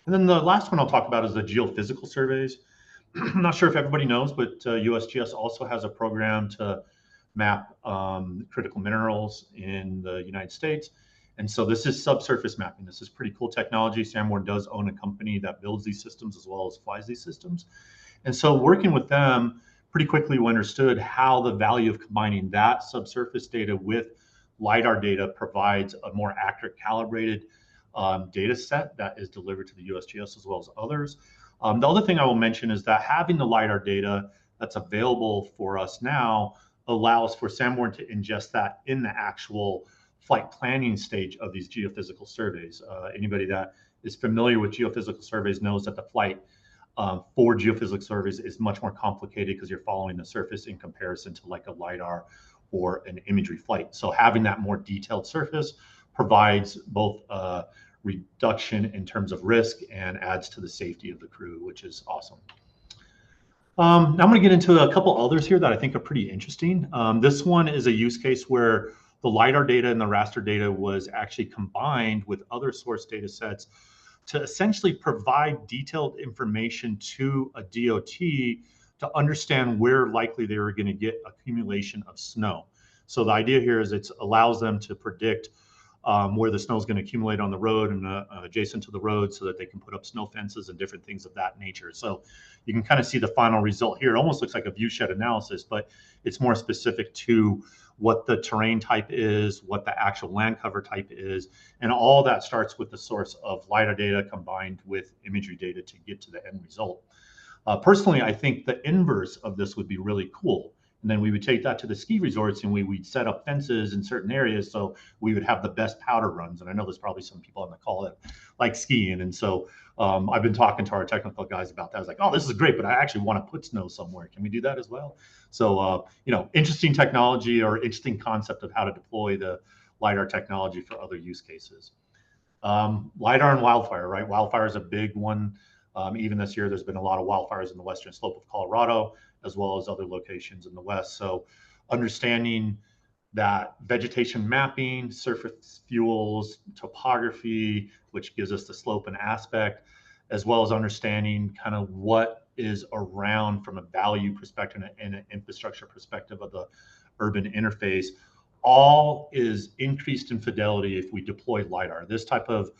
And then the last one I'll talk about is the geophysical surveys. I'm not sure if everybody knows, but USGS also has a program to map critical minerals in the United States. And so this is subsurface mapping. This is pretty cool technology. Sanborn does own a company that builds these systems as well as flies these systems. And so working with them, pretty quickly we understood how the value of combining that subsurface data with LiDAR data provides a more accurate, calibrated data set that is delivered to the USGS as well as others. The other thing I will mention is that having the LiDAR data that's available for us now allows for Sanborn to ingest that in the actual flight planning stage of these geophysical surveys. Anybody that is familiar with geophysical surveys knows that the flight for geophysical surveys is much more complicated because you're following the surface in comparison to like a LiDAR or an imagery flight. So having that more detailed surface provides both reduction in terms of risk and adds to the safety of the crew, which is awesome. Now I'm going to get into a couple others here that I think are pretty interesting. This one is a use case where the LiDAR data and the raster data was actually combined with other source data sets to essentially provide detailed information to a DOT to understand where likely they were going to get accumulation of snow. So the idea here is it allows them to predict where the snow is going to accumulate on the road and adjacent to the road so that they can put up snow fences and different things of that nature. So you can kind of see the final result here. It almost looks like a view shed analysis, but it's more specific to what the terrain type is, what the actual land cover type is, and all that starts with the source of LiDAR data combined with imagery data to get to the end result. Personally, I think the inverse of this would be really cool. And then we would take that to the ski resorts and we'd set up fences in certain areas so we would have the best powder runs. And I know there's probably some people on the call that like skiing. And so I've been talking to our technical guys about that. I was like, oh, this is great, but I actually want to put snow somewhere. Can we do that as well? So, interesting technology or interesting concept of how to deploy the LiDAR technology for other use cases. LiDAR and wildfire, right? Wildfire is a big one. Even this year, there's been a lot of wildfires in the western slope of Colorado, as well as other locations in the west. So understanding that vegetation mapping, surface fuels, topography, which gives us the slope and aspect, as well as understanding kind of what is around from a value perspective and an infrastructure perspective of the urban interface, all is increased in fidelity if we deploy LiDAR. This type of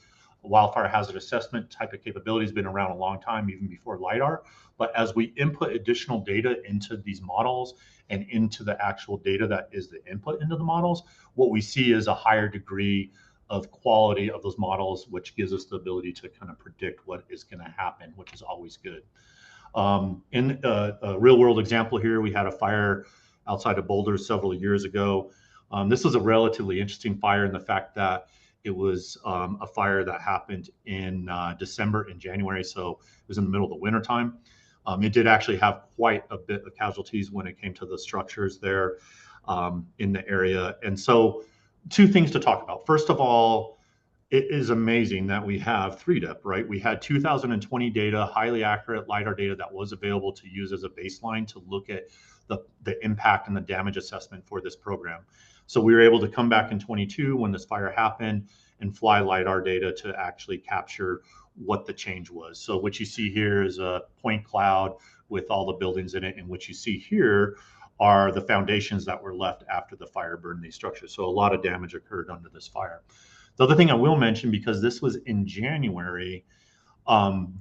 wildfire hazard assessment type of capability has been around a long time, even before LiDAR. But as we input additional data into these models and into the actual data that is the input into the models, what we see is a higher degree of quality of those models, which gives us the ability to kind of predict what is going to happen, which is always good. In a real world example here, we had a fire outside of Boulder several years ago. This was a relatively interesting fire in the fact that it was a fire that happened in December and January, so it was in the middle of the winter time. It did actually have quite a bit of casualties when it came to the structures there in the area. And so two things to talk about. First of all, it is amazing that we have 3DEP, right? We had 2020 data, highly accurate LiDAR data that was available to use as a baseline to look at the impact and the damage assessment for this program. So we were able to come back in 22 when this fire happened and fly LiDAR data to actually capture what the change was. So what you see here is a point cloud with all the buildings in it, and what you see here are the foundations that were left after the fire burned these structures. So a lot of damage occurred under this fire. The other thing I will mention, because this was in January,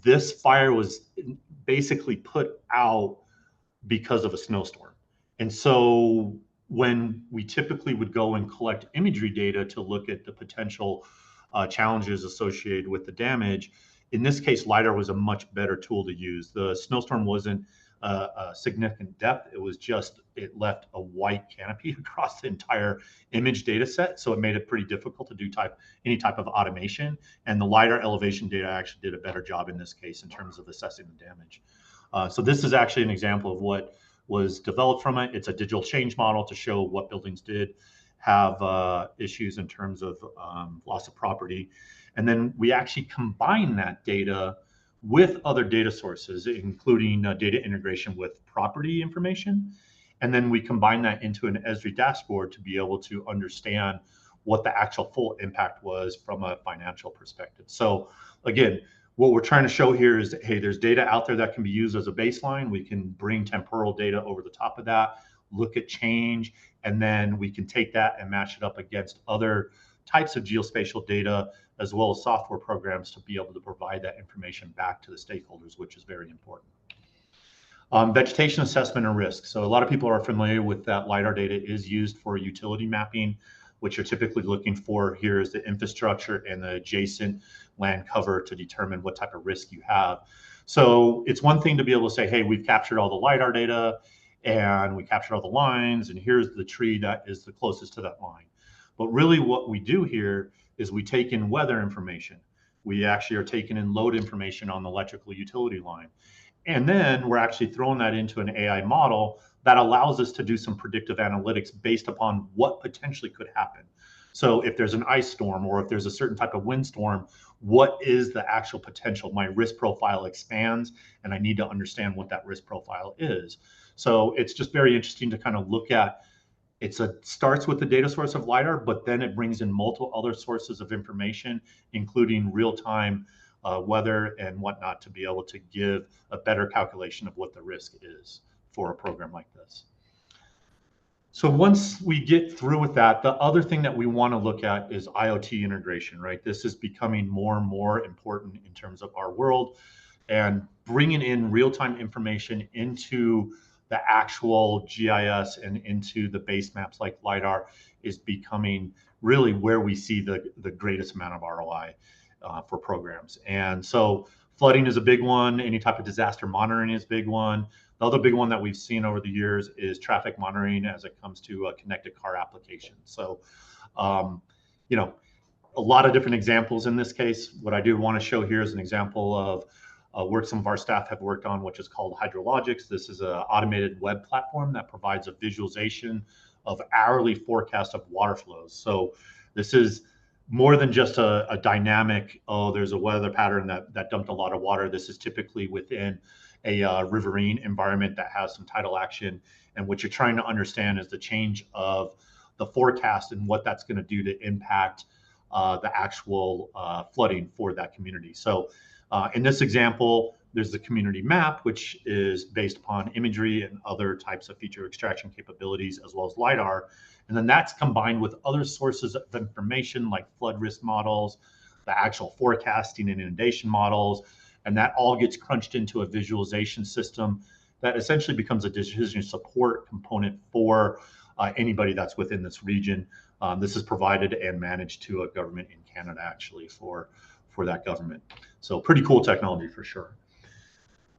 this fire was basically put out because of a snowstorm. And so when we typically would go and collect imagery data to look at the potential challenges associated with the damage, in this case, LiDAR was a much better tool to use. The snowstorm wasn't a significant depth. It was just, it left a white canopy across the entire image data set. So it made it pretty difficult to do any type of automation. And the LiDAR elevation data actually did a better job in this case in terms of assessing the damage. So this is actually an example of what was developed from it. It's a digital change model to show what buildings did have issues in terms of loss of property. And then we actually combine that data with other data sources, including data integration with property information. And then we combine that into an Esri dashboard to be able to understand what the actual full impact was from a financial perspective. So again, what we're trying to show here is that, hey, there's data out there that can be used as a baseline. We can bring temporal data over the top of that, look at change, and then we can take that and match it up against other types of geospatial data, as well as software programs to be able to provide that information back to the stakeholders, which is very important. Vegetation assessment and risk. So a lot of people are familiar with that. LiDAR data is used for utility mapping, which you're typically looking for. Here is the infrastructure and the adjacent land cover to determine what type of risk you have. So it's one thing to be able to say, hey, we've captured all the LiDAR data and we captured all the lines, and here's the tree that is the closest to that line. But really what we do here is we take in weather information. We actually are taking in load information on the electrical utility line. And then we're actually throwing that into an AI model that allows us to do some predictive analytics based upon what potentially could happen. So if there's an ice storm or if there's a certain type of windstorm, what is the actual potential? My risk profile expands, and I need to understand what that risk profile is. So it's just very interesting to kind of look at. Starts with the data source of LiDAR, but then it brings in multiple other sources of information, including real-time weather and whatnot, to be able to give a better calculation of what the risk is for a program like this. So once we get through with that, the other thing that we want to look at is IoT integration, right? This is becoming more and more important in terms of our world, and bringing in real-time information into the actual GIS and into the base maps like LiDAR is becoming really where we see the greatest amount of ROI for programs. And so flooding is a big one. Any type of disaster monitoring is a big one. The other big one that we've seen over the years is traffic monitoring as it comes to connected car applications. So, you know, a lot of different examples in this case. What I do want to show here is an example of work some of our staff have worked on, which is called Hydrologics. This is an automated web platform that provides a visualization of hourly forecast of water flows. So this is more than just a dynamic, oh, there's a weather pattern that dumped a lot of water. This is typically within a riverine environment that has some tidal action. And what you're trying to understand is the change of the forecast and what that's going to do to impact the actual flooding for that community. So in this example, there's the community map, which is based upon imagery and other types of feature extraction capabilities, as well as LiDAR. And then that's combined with other sources of information like flood risk models, the actual forecasting and inundation models. And that all gets crunched into a visualization system that essentially becomes a decision support component for anybody that's within this region. This is provided and managed to a government in Canada, actually, for that government. So pretty cool technology for sure.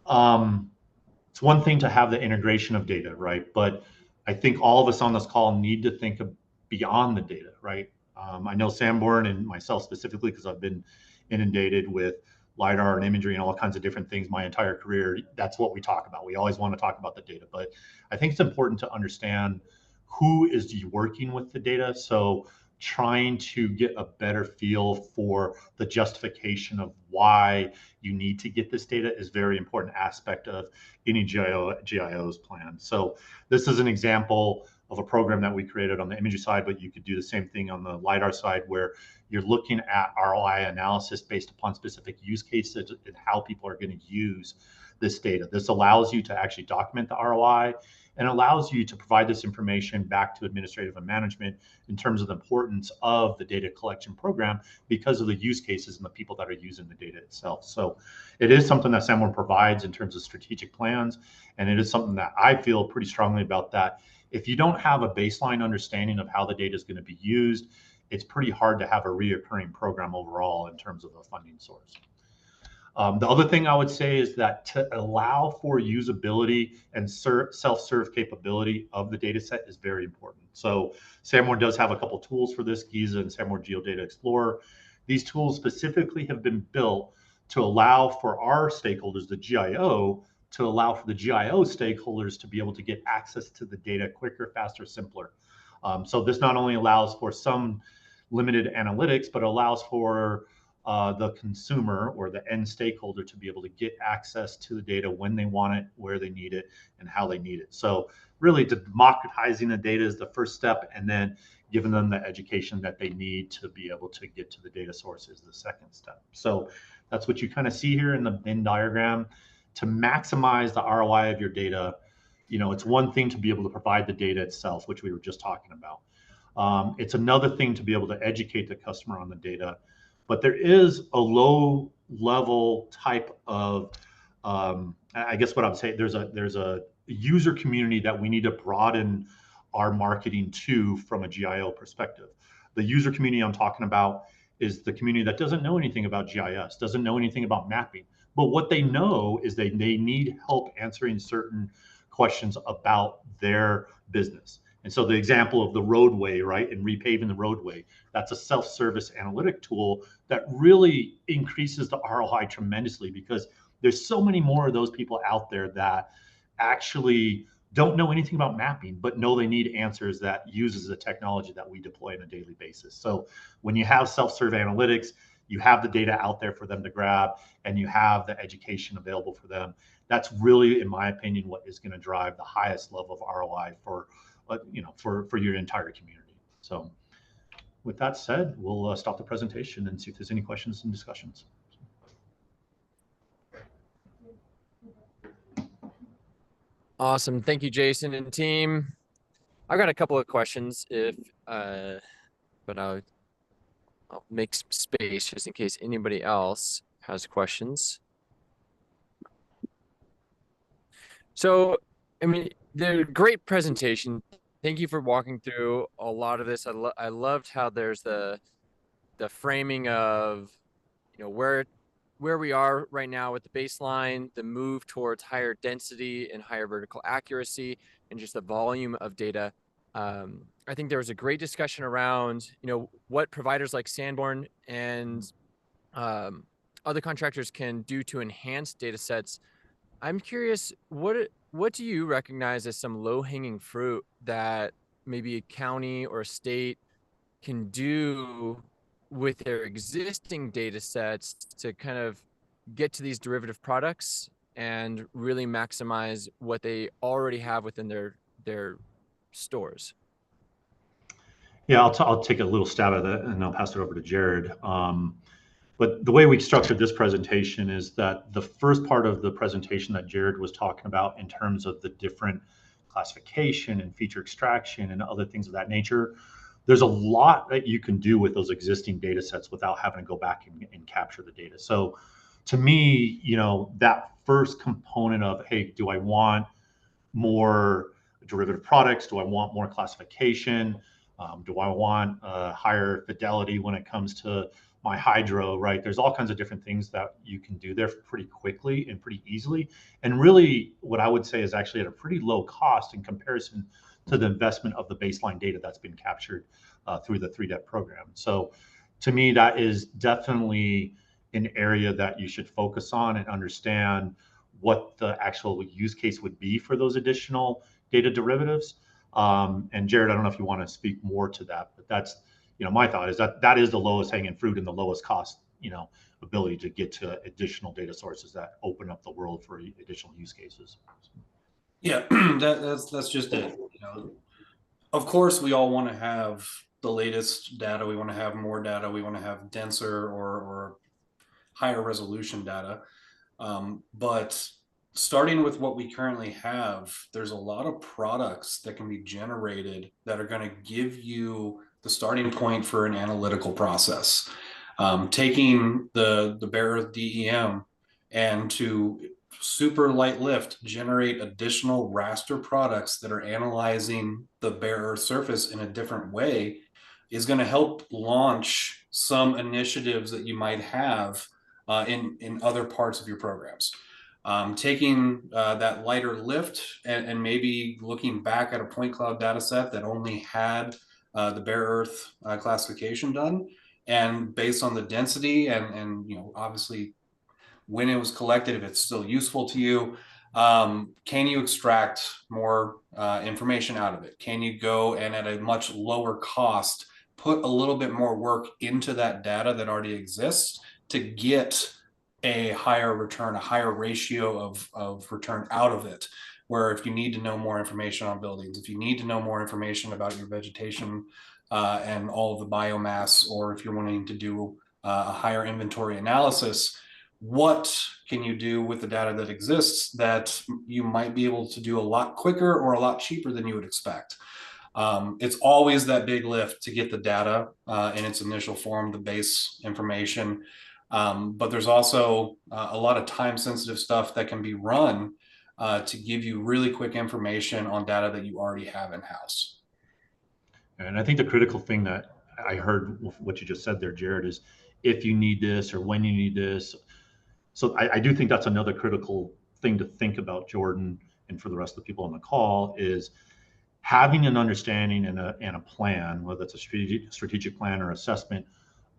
It's one thing to have the integration of data, right? But I think all of us on this call need to think of beyond the data, right? I know Sanborn and myself specifically, because I've been inundated with LiDAR and imagery and all kinds of different things my entire career. That's what we talk about. We always want to talk about the data, but I think it's important to understand who is working with the data. So trying to get a better feel for the justification of why you need to get this data is very important aspect of any GIO's plan. So this is an example of a program that we created on the imagery side, but you could do the same thing on the LiDAR side, where you're looking at ROI analysis based upon specific use cases and how people are going to use this data. This allows you to actually document the ROI and allows you to provide this information back to administrative and management in terms of the importance of the data collection program because of the use cases and the people that are using the data itself. So it is something that Sanborn provides in terms of strategic plans, and it is something that I feel pretty strongly about, that if you don't have a baseline understanding of how the data is going to be used, it's pretty hard to have a reoccurring program overall in terms of a funding source. The other thing I would say is that to allow for usability and self-serve capability of the data set is very important. So Sanborn does have a couple tools for this, Giza and Sanborn GeoData Explorer. These tools specifically have been built to allow for our stakeholders, the GIO, to allow for the GIO stakeholders to be able to get access to the data quicker, faster, simpler. So this not only allows for some limited analytics, but allows for the consumer or the end stakeholder to be able to get access to the data when they want it, where they need it, and how they need it. So really democratizing the data is the first step, and then giving them the education that they need to be able to get to the data source is the second step. So that's what you kind of see here in the Venn diagram. To maximize the ROI of your data, you know, it's one thing to be able to provide the data itself, which we were just talking about. It's another thing to be able to educate the customer on the data. But there is a low level type of, I guess what I'm saying, there's a user community that we need to broaden our marketing to from a GIO perspective. The user community I'm talking about is the community that doesn't know anything about GIS, doesn't know anything about mapping. But what they know is they need help answering certain questions about their business. And so the example of the roadway, right, and repaving the roadway, that's a self-service analytic tool that really increases the ROI tremendously, because there's so many more of those people out there that actually don't know anything about mapping, but know they need answers that uses the technology that we deploy on a daily basis. So when you have self-serve analytics, you have the data out there for them to grab, and you have the education available for them. That's really, in my opinion, what is going to drive the highest level of ROI for your entire community. So with that said, we'll stop the presentation and see if there's any questions and discussions. Awesome. Thank you, Jason and team. I've got a couple of questions, but I'll make some space just in case anybody else has questions. So, I mean, they're a great presentation. Thank you for walking through a lot of this. I loved how there's the framing of, you know, where we are right now with the baseline, the move towards higher density and higher vertical accuracy, and just the volume of data. I think there was a great discussion around, you know, what providers like Sanborn and other contractors can do to enhance data sets. I'm curious, what do you recognize as some low-hanging fruit that maybe a county or a state can do with their existing data sets to kind of get to these derivative products and really maximize what they already have within their stores? Yeah, I'll take a little stab at it, and I'll pass it over to Jared. But the way we structured this presentation is that the first part of the presentation that Jared was talking about in terms of the different classification and feature extraction and other things of that nature, there's a lot that you can do with those existing data sets without having to go back and capture the data. So to me, you know, that first component of, hey, do I want more derivative products? Do I want more classification? Do I want higher fidelity when it comes to my hydro, right? There's all kinds of different things that you can do there pretty quickly and pretty easily. And really what I would say is actually at a pretty low cost in comparison to the investment of the baseline data that's been captured through the 3DEP program. So to me, that is definitely an area that you should focus on and understand what the actual use case would be for those additional data derivatives. And Jared, I don't know if you want to speak more to that, but that's, you know, my thought is that is the lowest hanging fruit and the lowest cost, you know, ability to get to additional data sources that open up the world for additional use cases. Yeah, that's just it. You know, of course, we all want to have the latest data. We want to have more data. We want to have denser or higher resolution data. But starting with what we currently have, there's a lot of products that can be generated that are going to give you the starting point for an analytical process. Taking the bare earth DEM and to super light lift generate additional raster products that are analyzing the bare earth surface in a different way is going to help launch some initiatives that you might have in other parts of your programs. Taking that lighter lift and maybe looking back at a point cloud data set that only had the bare earth classification done, and based on the density and obviously when it was collected, if it's still useful to you, can you extract more information out of it? Can you go and at a much lower cost put a little bit more work into that data that already exists to get a higher return, a higher ratio of return out of it? Where if you need to know more information on buildings, if you need to know more information about your vegetation and all of the biomass, or if you're wanting to do a higher inventory analysis, what can you do with the data that exists that you might be able to do a lot quicker or a lot cheaper than you would expect? It's always that big lift to get the data in its initial form, the base information. But there's also a lot of time sensitive stuff that can be run to give you really quick information on data that you already have in-house. And I think the critical thing that I heard what you just said there, Jared, is if you need this or when you need this. So I do think that's another critical thing to think about, Jordan, and for the rest of the people on the call, is having an understanding and a plan, whether it's a strategic plan or assessment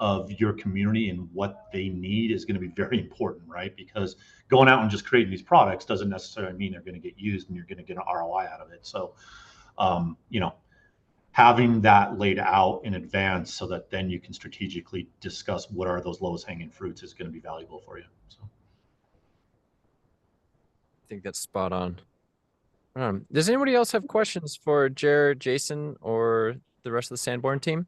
of your community and what they need is going to be very important, right? Because going out and just creating these products doesn't necessarily mean they're going to get used and you're going to get an ROI out of it. So, having that laid out in advance so that then you can strategically discuss what are those lowest hanging fruits is going to be valuable for you. So I think that's spot on. Does anybody else have questions for Jared, Jason, or the rest of the Sanborn team?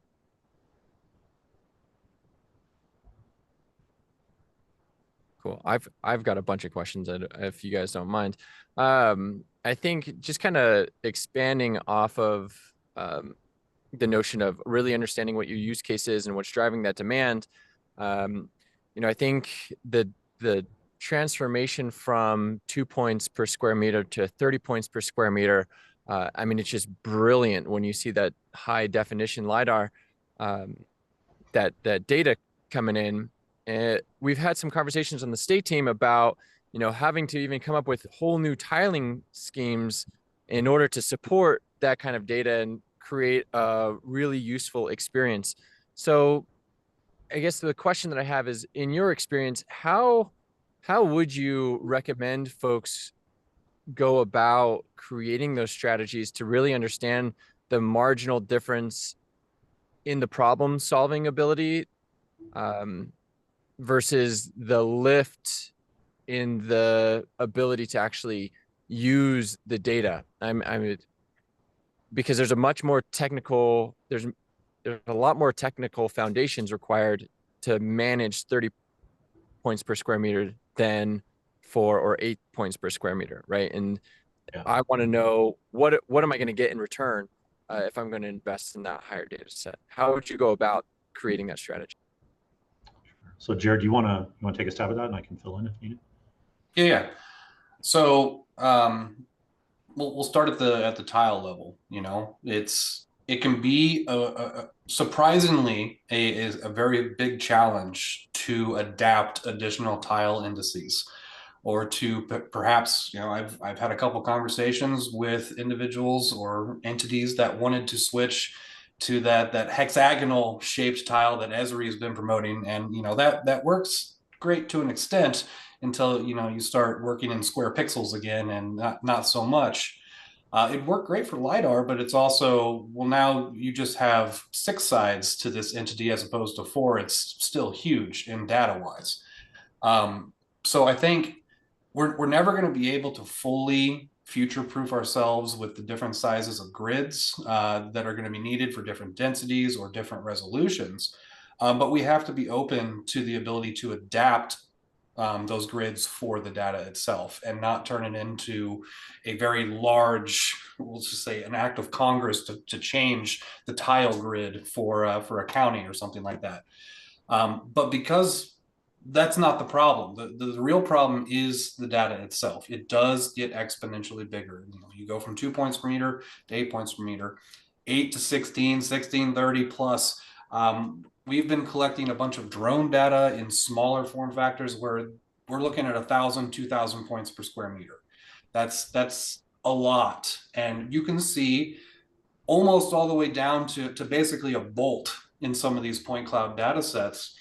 Cool. I've got a bunch of questions if you guys don't mind. I think just kind of expanding off of the notion of really understanding what your use case is and what's driving that demand. I think the transformation from 2 points per square meter to 30 points per square meter, it's just brilliant when you see that high definition LiDAR, that data coming in. We've had some conversations on the state team about, having to even come up with whole new tiling schemes in order to support that kind of data and create a really useful experience. So I guess the question that I have is, in your experience, how would you recommend folks go about creating those strategies to really understand the marginal difference in the problem solving ability versus the lift in the ability to actually use the data? Because there's a much more technical, there's a lot more technical foundations required to manage 30 points per square meter than 4 or 8 points per square meter, right? And yeah, I want to know what am I going to get in return if I'm going to invest in that higher data set? How would you go about creating that strategy? So Jared, you want to take a stab at that, and I can fill in if needed? Yeah. So we'll start at the tile level. It can be surprisingly a very big challenge to adapt additional tile indices, or to perhaps, I've had a couple conversations with individuals or entities that wanted to switch to that hexagonal shaped tile that Esri has been promoting, and that works great to an extent until you start working in square pixels again, and not so much. It worked great for LiDAR, but it's also, well, now you just have 6 sides to this entity as opposed to 4. It's still huge in data-wise. So I think we're never going to be able to fully future-proof ourselves with the different sizes of grids that are going to be needed for different densities or different resolutions. But we have to be open to the ability to adapt those grids for the data itself and not turn it into a very large, we'll just say an act of Congress to change the tile grid for a county or something like that. But because that's not the problem, the real problem is the data itself. It does get exponentially bigger. You go from 2 points per meter to 8 points per meter, 8 to 16, 16, 30 plus. We've been collecting a bunch of drone data in smaller form factors where we're looking at 1,000, 2,000 points per square meter. That's a lot. And you can see almost all the way down to basically a bolt in some of these point cloud data sets.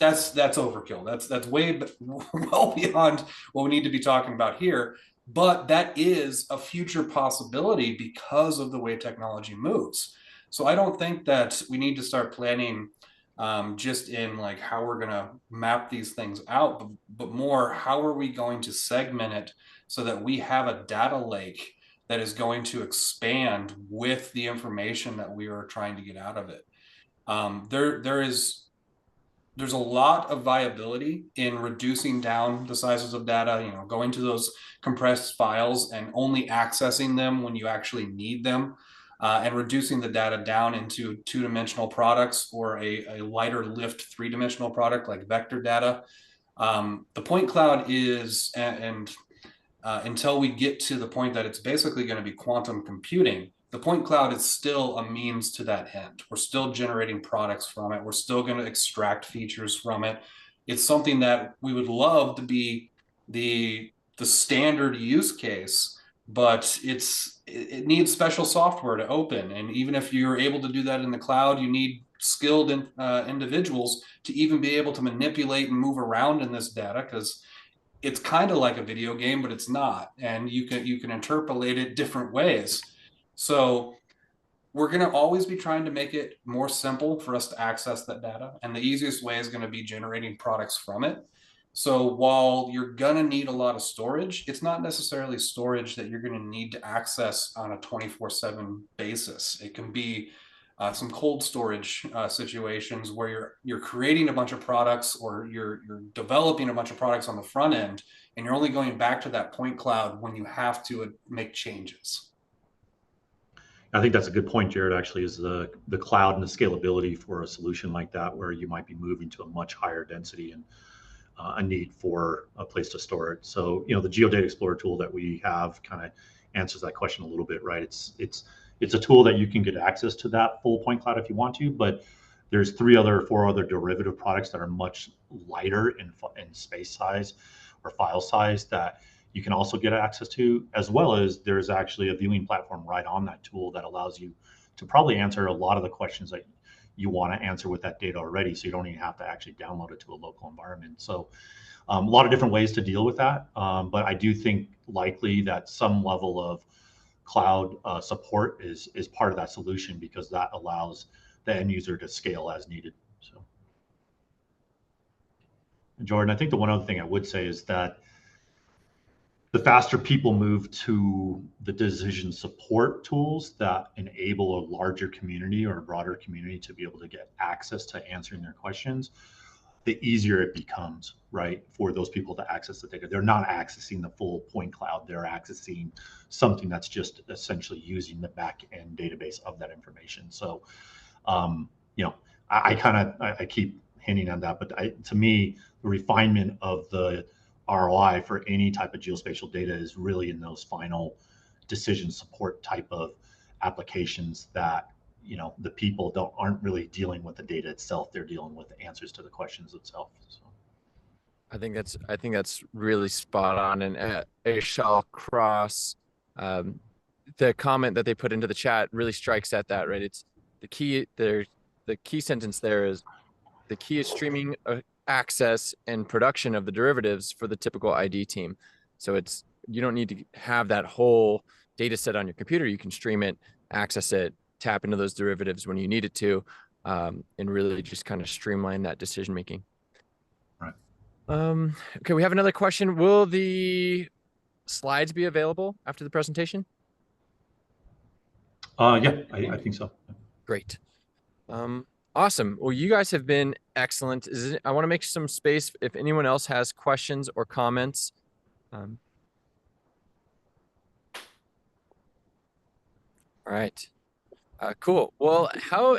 That's overkill. That's way well beyond what we need to be talking about here. But that is a future possibility because of the way technology moves. So I don't think that we need to start planning just in like how we're going to map these things out, but more how are we going to segment it so that we have a data lake that is going to expand with the information that we are trying to get out of it. There's a lot of viability in reducing down the sizes of data, going to those compressed files and only accessing them when you actually need them, and reducing the data down into two-dimensional products or a lighter lift three-dimensional product like vector data. The point cloud is, until we get to the point that it's basically going to be quantum computing, the point cloud is still a means to that end. We're still generating products from it. We're still going to extract features from it. It's something that we would love to be the standard use case, but it needs special software to open. And even if you're able to do that in the cloud, you need skilled individuals to even be able to manipulate and move around in this data, because it's kind of like a video game, but it's not. And you can interpolate it different ways. So we're going to always be trying to make it more simple for us to access that data. And the easiest way is going to be generating products from it. So while you're going to need a lot of storage, it's not necessarily storage that you're going to need to access on a 24/7 basis. It can be some cold storage situations where you're creating a bunch of products, or you're developing a bunch of products on the front end, and you're only going back to that point cloud when you have to make changes. I think that's a good point, Jared, actually, is the cloud and the scalability for a solution like that, where you might be moving to a much higher density and a need for a place to store it. So, the GeoData Explorer tool that we have kind of answers that question a little bit, right? It's a tool that you can get access to that full point cloud if you want to, but there's 4 other derivative products that are much lighter in space size or file size that you can also get access to, as well as there's actually a viewing platform right on that tool that allows you to probably answer a lot of the questions that you want to answer with that data already, so you don't even have to actually download it to a local environment. So a lot of different ways to deal with that, but I do think likely that some level of cloud support is part of that solution, because that allows the end user to scale as needed. So, and Jordan, I think the one other thing I would say is that the faster people move to the decision support tools that enable a larger community or a broader community to be able to get access to answering their questions, the easier it becomes, right, for those people to access the data. They're not accessing the full point cloud. They're accessing something that's just essentially using the back end database of that information. So, I keep hinting on that, but to me, the refinement of the ROI for any type of geospatial data is really in those final decision support type of applications that the people aren't really dealing with the data itself. They're dealing with the answers to the questions itself. So I think that's really spot on. And Ashal Cross, the comment that they put into the chat really strikes at that, right? It's the key there. The key sentence there is the key is streaming access and production of the derivatives for the typical ID team. So you don't need to have that whole data set on your computer. You can stream it, access it, tap into those derivatives when you need it to, and really just kind of streamline that decision making. Right. Okay, we have another question. Will the slides be available after the presentation? Yeah, I think so. Great. Awesome. Well, you guys have been excellent. I want to make some space if anyone else has questions or comments. All right. Cool. Well,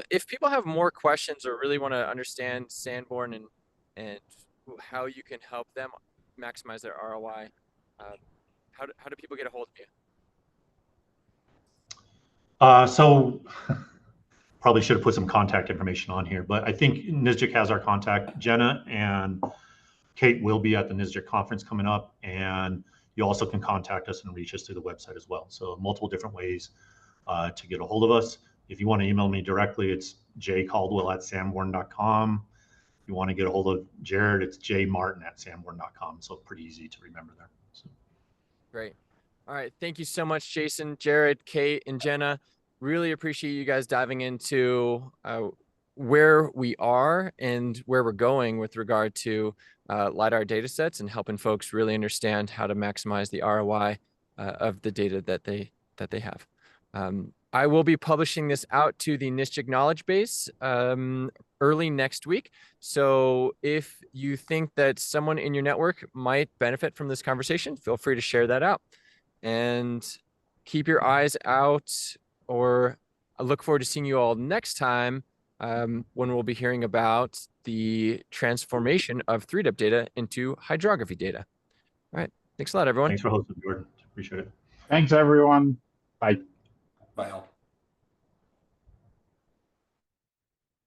if people have more questions or really want to understand Sanborn and how you can help them maximize their ROI, how do people get a hold of you? So probably should have put some contact information on here, but I think NSGIC has our contact. Jenna and Kate will be at the NSGIC conference coming up, and you also can contact us and reach us through the website as well. So multiple different ways to get a hold of us. If you want to email me directly, it's jcaldwell@sanborn.com. If you want to get a hold of Jared, it's jmartin@sanborn.com. So pretty easy to remember there. So. Great. All right. Thank you so much, Jason, Jared, Kate, and Jenna. Really appreciate you guys diving into where we are and where we're going with regard to LiDAR data sets and helping folks really understand how to maximize the ROI of the data that they have. I will be publishing this out to the NSGIC knowledge base early next week. So if you think that someone in your network might benefit from this conversation, feel free to share that out. And keep your eyes out, or I look forward to seeing you all next time when we'll be hearing about the transformation of 3D data into hydrography data. All right. Thanks a lot, everyone. Thanks for hosting, Jordan. Appreciate it. Thanks, everyone. Bye. Bye all.